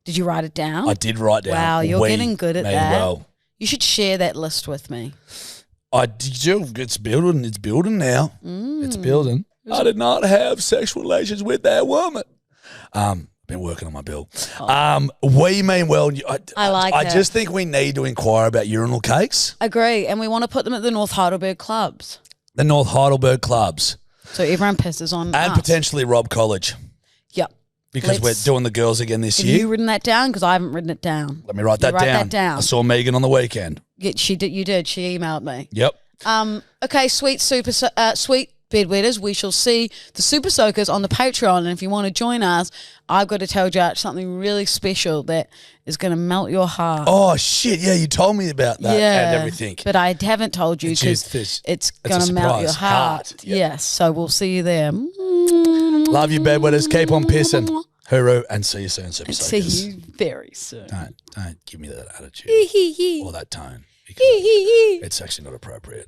Speaker 2: Did you write it down?
Speaker 1: I did write down.
Speaker 2: Wow, you're
Speaker 1: we
Speaker 2: getting good at
Speaker 1: mean
Speaker 2: that.
Speaker 1: well.
Speaker 2: You should share that list with me.
Speaker 1: I did. It's building. It's building now. It's building. I did not have sexual relations with that woman. Been working on my bill. We mean well.
Speaker 2: I like
Speaker 1: I
Speaker 2: it.
Speaker 1: just think we need to inquire about urinal cakes.
Speaker 2: Agree. And we want to put them at the North Heidelberg clubs.
Speaker 1: The North Heidelberg clubs.
Speaker 2: So everyone pisses on
Speaker 1: And
Speaker 2: us.
Speaker 1: potentially Rob College.
Speaker 2: Yep.
Speaker 1: Because
Speaker 2: Let's-
Speaker 1: we're doing the girls again this
Speaker 2: Have
Speaker 1: year.
Speaker 2: you written that down? Because I haven't written it down.
Speaker 1: Let me write that
Speaker 2: write
Speaker 1: down.
Speaker 2: that down.
Speaker 1: I saw Megan on the weekend.
Speaker 2: Yeah, she did. You did. She emailed me.
Speaker 1: Yep.
Speaker 2: Okay, sweet bedwetters, we shall see the Super Soakers on the Patreon. And if you want to join us, I've got to tell you something really special that is going to melt your heart.
Speaker 1: Oh, shit. Yeah, you told me about that and everything.
Speaker 2: But I haven't told you
Speaker 1: It's
Speaker 2: because
Speaker 1: just this-
Speaker 2: it's
Speaker 1: it's
Speaker 2: going
Speaker 1: a
Speaker 2: to melt your
Speaker 1: surprise.
Speaker 2: heart.
Speaker 1: Heart, yep.
Speaker 2: Yes, so we'll see you there.
Speaker 1: Love you, bedwetters. Keep on pissing. Hooroo, and see you soon, Super
Speaker 2: See
Speaker 1: Soakers.
Speaker 2: you very soon.
Speaker 1: Don't give me that attitude
Speaker 2: Hee hee hee.
Speaker 1: or that tone. Because
Speaker 2: Hee hee hee.
Speaker 1: it's actually not appropriate.